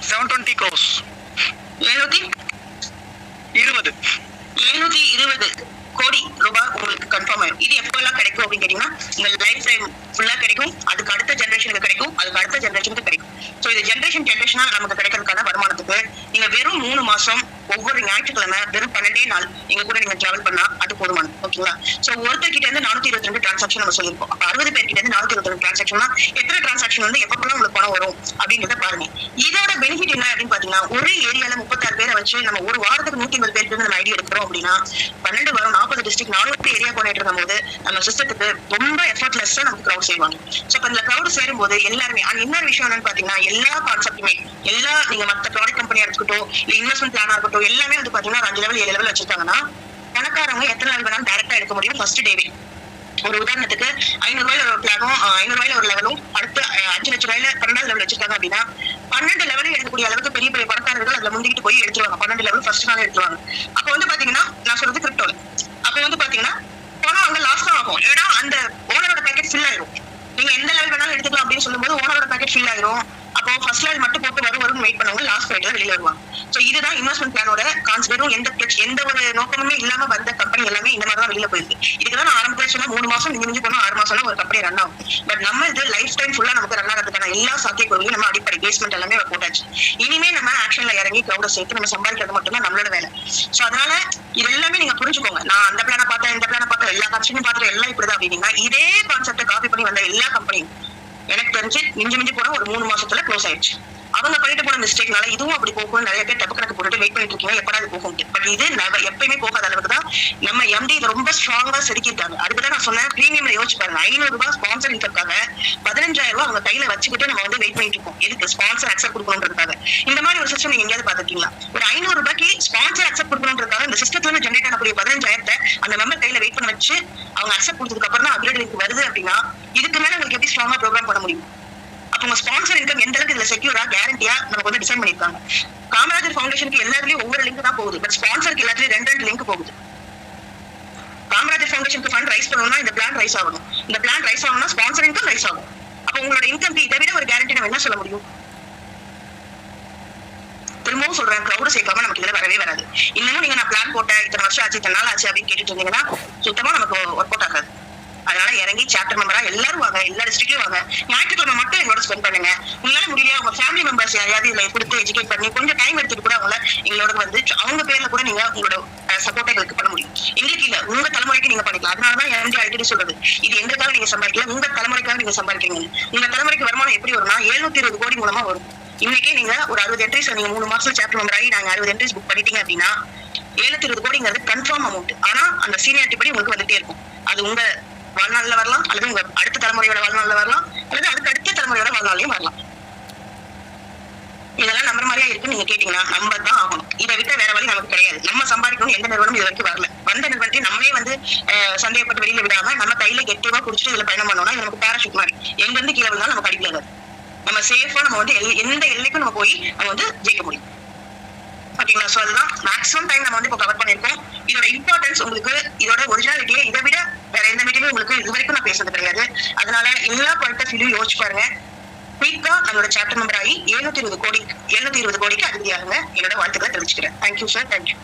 720 crores. 720 கோடி ரூபாய் உங்களுக்கு கன்ஃபார்ம் ஆயிடும். இது எப்பெல்லாம் கிடைக்கும் அப்படின்னு கேட்டீங்கன்னா உங்க லைஃப் டைம் ஃபுல்லா கிடைக்கும். அதுக்கு அடுத்த ஜெனரேஷனுக்கு கிடைக்கும், அதுக்கு அடுத்த ஜெனரேஷனுக்கு கிடைக்கும். சோ இது ஜெனரேஷனா நமக்கு கிடைக்கிறதுக்கான வருமானத்துக்கு நீங்க வெறும் 3 மாசம் ஒவ்வொரு ஞாயிற்றுக்கிழமை வெறும் 12 நாள் எங்க கூட நீங்க டிராவல் பண்ணா அது போதுமானது, ஓகேங்களா? சோ ஒருத்தர் கிட்ட இருந்து 422 டிரான்சாக்ஷன் நம்ம சொல்லியிருப்போம். அப்ப 60 பேர் கிட்ட இருந்து 422 டிரான்சாக்ஷன்னா எத்தனை டிரான்சாக்ஷன் வந்து எப்பப்பெல்லாம் உங்களுக்கு பணம் வரும் அப்படின்றத பாருங்க. இதோட பெனிஃபிட் என்ன அப்படின்னு பாத்தீங்கன்னா ஒரு ஏரியால 36 பேரை வச்சு நம்ம ஒரு வாரத்துக்கு 180 பேருக்கு நம்ம ஐடியா எடுக்கிறோம் அப்படின்னா 12 வாரம் 40 டிஸ்ட்ரிக்ட் 400 ஏரியா கோஆர்டினேட்டர் இருக்கும்போது நம்ம சிஸ்டத்துக்கு ரொம்ப எஃபர்ட்லெஸ்ஸா நமக்கு கிரௌட் செய்வாங்க. சோ அப்ப இந்த கிரௌட் சேரும்போது எல்லாருமே இன்னொரு விஷயம் என்னன்னு பாத்தீங்கன்னா எல்லா கான்செப்டுமே எல்லா நீங்க மத்த ப்ராடக்ட் கம்பெனியா இருக்கட்டும் இல்ல இன்வெஸ்ட்மெண்ட் பிளானா இருக்கட்டும் எல்லாமே வந்து பாத்தீங்கன்னா 5 லெவல் 7 லெவல் வச்சிருக்காங்கன்னா பணக்காரங்க எத்தனை நாள் வேணாலும் டைரக்டா எடுக்க முடியும் ஃபர்ஸ்ட் டேவே. ஒரு உதாரணத்துக்கு 500 ரூபாயில ஒரு பிளானும் 500 ரூபாயில ஒரு லெவலும் அடுத்து 5 லட்சம் ரூபாயில 12 லெவல் வச்சிருக்காங்க அப்படின்னா 12 லெவலும் எடுக்கக்கூடிய அளவுக்கு பெரிய பெரிய பணக்காரர்கள் அதுல முந்திக்கிட்டு போய் எடுத்துருவாங்க. 12 லெவல் ஃபர்ஸ்ட் நாள் எடுத்துருவாங்க. அப்ப வந்து பாத்தீங்கன்னா நான் சொல்றது கிரிப்டோல அப்ப வந்து பாத்தீங்கன்னா பணம் அங்க லாஸ் தான் ஆகும். ஏன்னா அந்த ஓனரோட பேக்கெட் ஃபில் ஆயிரும். நீங்க எந்த லெவல் வேணாலும் எடுத்துக்கலாம் அப்படின்னு சொல்லும்போது ஓனரோட பேக்கெட் ஃபில் ஆயிரும். அப்போ ஃபர்ஸ்ட் லெவல் மட்டும் போட்டு வரும் வெயிட் பண்ணுவாங்க, லாஸ்ட் ரேட்ல வெளியில வருவாங்க. சோ இதுதான் இன்வெஸ்ட்மெண்ட் பிளானோட கான்செப்ட். எந்த ஒரு நோக்கமுமே இல்லாம வந்த கம்பெனி எல்லாமே இந்த மாதிரி தான் வெளியில போயிருக்கு. இதுக்குதான் நான் ஆரம்பத்துல சொன்னா 3 மாசம் மிஞ்சி போனா 6 மாசம் ஒரு கம்பெனி ரன் ஆகும். பட் நம்ம இது லைஃப் டைம் ஃபுல்லா நமக்கு ரன் ஆகிறதுக்கான எல்லா சாத்தியக்கூறுகளையும் நம்ம அடிப்படை பேஸ்மெண்ட் எல்லாமே போட்டாச்சு. இனிமே நம்ம ஆக்ஷன்ல இறங்கி கிரௌட சேர்த்து நம்ம சம்பாதிக்கிறது மட்டும்தான் நம்மளோட வேலை. சோ அதனால இது எல்லாமே நீங்க புரிஞ்சுக்கோங்க. நான் அந்த பிளான பார்த்தேன் இந்த பிளான பார்த்தேன் எல்லா கம்பெனியும் பார்த்துட்டு எல்லாம் இப்படிதான் அப்படின்னா இதே கான்செப்டை காப்பி பண்ணி வந்த எல்லா கம்பெனியும் எனக்கு தெரிஞ்சு மிஞ்சி போனா ஒரு 3 மாசத்துல க்ளோஸ் ஆயிடுச்சு. அவங்க பண்ணிட்டு போன மிஸ்டேக்னால இதுவும் அப்படி போகும். நிறைய பேர் தப்பு கணக்கு போட்டுட்டு வெயிட் பண்ணிட்டு இருக்கீங்க எப்படா இது போகும். பட் இது எப்பயுமே போகாத அளவுக்கு தான் நம்ம எம்டி இதை ரொம்ப ஸ்ட்ராங்கா செதுக்கிட்டாங்க. அதுக்குதான் நான் சொன்னேன் பிரீமியம்ல யோசிச்சு பாருங்க. 500 ரூபாய் ஸ்பான்சர் இன்கம்காக 15,000 ரூபாய் அவங்க கையில வச்சுக்கிட்டு நம்ம வந்து வெயிட் பண்ணிட்டு இருக்கோம். எதுக்கு? ஸ்பான்சர் அக்செப்ட் கொடுக்கணுன்றதுக்காக. இந்த மாதிரி ஒரு சிஸ்டம் நீங்க எங்கேயாவது பாத்துருக்கீங்களா? ஒரு 500 ரூபாய்க்கு ஸ்பான்சர் அக்செப்ட் கொடுக்கணுன்றதுக்காக இந்த சிஸ்டத்துல இருந்து ஜெனரேட் ஆகக்கூடிய 15,000 அந்த மெம்பர் கையில வெயிட் பண்ண வச்சு அவங்க அக்செப்ட் கொடுத்ததுக்கு அப்புறம் தான் அப்கிரேட் லிங்க் வருது அப்படின்னா இதுக்கு மேல உங்களுக்கு எப்படி ஸ்ட்ராங்கா ப்ரோக்ராம் பண்ண முடியும்? அப்ப உங்க ஸ்பான்சர் இன்கம் எந்த அளவுக்கு இதுல செக்யூரா கேரண்டியா நமக்கு வந்து டிசைன் பண்ணிருக்காங்க. காமராஜர் ஃபவுண்டேஷனுக்கு எல்லாத்துலயும் ஒவ்வொரு லிங்க் தான் போகுது. பட் ஸ்பான்சருக்கு எல்லாத்துலயும் 2 லிங்க் போகுது. காமராஜர் ஃபவுண்டேஷனுக்கு ஃபண்ட் ரைஸ் பண்ணணும்னா இந்த பிளான் ரைஸ் ஆகணும். இந்த பிளான் ரைஸ் ஆகணும்னா ஸ்பான்சர் இன்கம் ரைஸ் ஆகும். அப்ப உங்களோட இன்கம் இதை விட ஒரு கேரண்டி நம்ம என்ன சொல்ல முடியும்? திரும்பவும் சொல்றேன், கிரௌட் சேர்க்காம நமக்கு இதுல வரவே வராது. இன்னமும் நீங்க நான் பிளான் போட்டேன் இத்தனை வருஷம் ஆச்சு இத்தனை நாள் ஆச்சு அப்படின்னு கேட்டுட்டு இருந்தீங்கன்னா சுத்தமா நமக்கு ஒர்க் அவுட் ஆகாது. அதனால இறங்கி சாப்டர் மெம்பரா எல்லாரும் வாங்க, எல்லா டிஸ்ட்ரிக்ட்லயும் வாங்க. ஞாயிற்றுக்கிழமை மட்டும் எங்களோட ஸ்பெண்ட் பண்ணுங்க. உங்களால முடியல உங்க ஃபேமிலி மெம்பர்ஸ் யாரையாவது இதுல கொடுத்து எஜுகேட் பண்ணி கொஞ்சம் டைம் எடுத்துட்டு கூட அவங்கள எங்களோட வந்து அவங்க பேர்ல கூட நீங்க உங்களோட சப்போர்ட் எங்களுக்கு பண்ண முடியும். எங்களுக்கு இல்ல, உங்க தலைமுறைக்கு நீங்க பண்ணிக்கலாம். அதனாலதான் எம்டி அடிக்கடி சொல்றது, இது எங்களுக்காக நீங்க சம்பாதிக்கல, உங்க தலைமுறைக்காக நீங்க சம்பாதிக்கிறீங்க. உங்க தலைமுறைக்கு வருமானம் எப்படி வரும்னா 720 கோடி மூலமா வரும். இன்னைக்கே நீங்க ஒரு 60 என்ட்ரிஸ் நீங்க 3 மாசத்துல சாப்டர் மெம்பர் ஆகி நாங்க 60 என்ட்ரிஸ் புக் பண்ணிட்டீங்க அப்படின்னா 720 கோடிங்கிறது கன்ஃபார்ம் அமௌண்ட். ஆனா அந்த சீனியாரிட்டி படி உங்களுக்கு வந்துட்டே இருக்கும். அது உங்க வாழ்நாள்ல வரலாம், அல்லது உங்க அடுத்த தலைமுறையோட வாழ்நாள்ல வரலாம், அல்லது அதுக்கு அடுத்த தலைமுறையோட வாழ்நாளையும் வரலாம். இதெல்லாம் நம்பர் மாதிரியா இருக்குன்னு நீங்க கேட்டீங்கன்னா நம்பர் தான் ஆகணும். இதை விட்ட வேற வழி நமக்கு கிடையாது. நம்ம சம்பாதிக்கணும் எந்த நிறுவனம் இது வரைக்கும் வரல. வந்த நிறுவனத்தை நம்மளே வந்து சந்தேகப்பட்டு வெளியில விடாம நம்ம கையில கெட்டிவா குடிச்சிட்டு இதுல பயணம் பண்ணோம்னா இது நமக்கு பேராஷூட் மாதிரி. எங்க இருந்து கீழே விழுந்தாலும் நமக்கு அடிக்கலாது. நம்ம சேஃபா நம்ம வந்து எந்த எல்லைக்கும் நம்ம போய் நம்ம வந்து ஜெயிக்க முடியும். ஓகேங்களா? சோ அதுதான் மேக்ஸிமம் டைம் நம்ம வந்து இப்போ கவர் பண்ணிருக்கோம். இதோட இம்பார்ட்டன்ஸ் உங்களுக்கு, இதோட ஒரிஜினாலிட்டியே இதை விட வேற எந்த மீட்டிங்கும் உங்களுக்கு இது வரைக்கும் நான் பேசுறது கிடையாது. அதனால எல்லா பாயிண்ட் ஆஃப் வியூ யோசிச்சு பாருங்க. குயிக்கா நம்மளோட சாப்டர் மெம்பர் ஆகி 720 கோடிக்கு அதிபதியாகுங்க. என்னோட வாழ்த்துக்களை தெரிவிச்சுக்கிறேன். Thank you sir, thank you.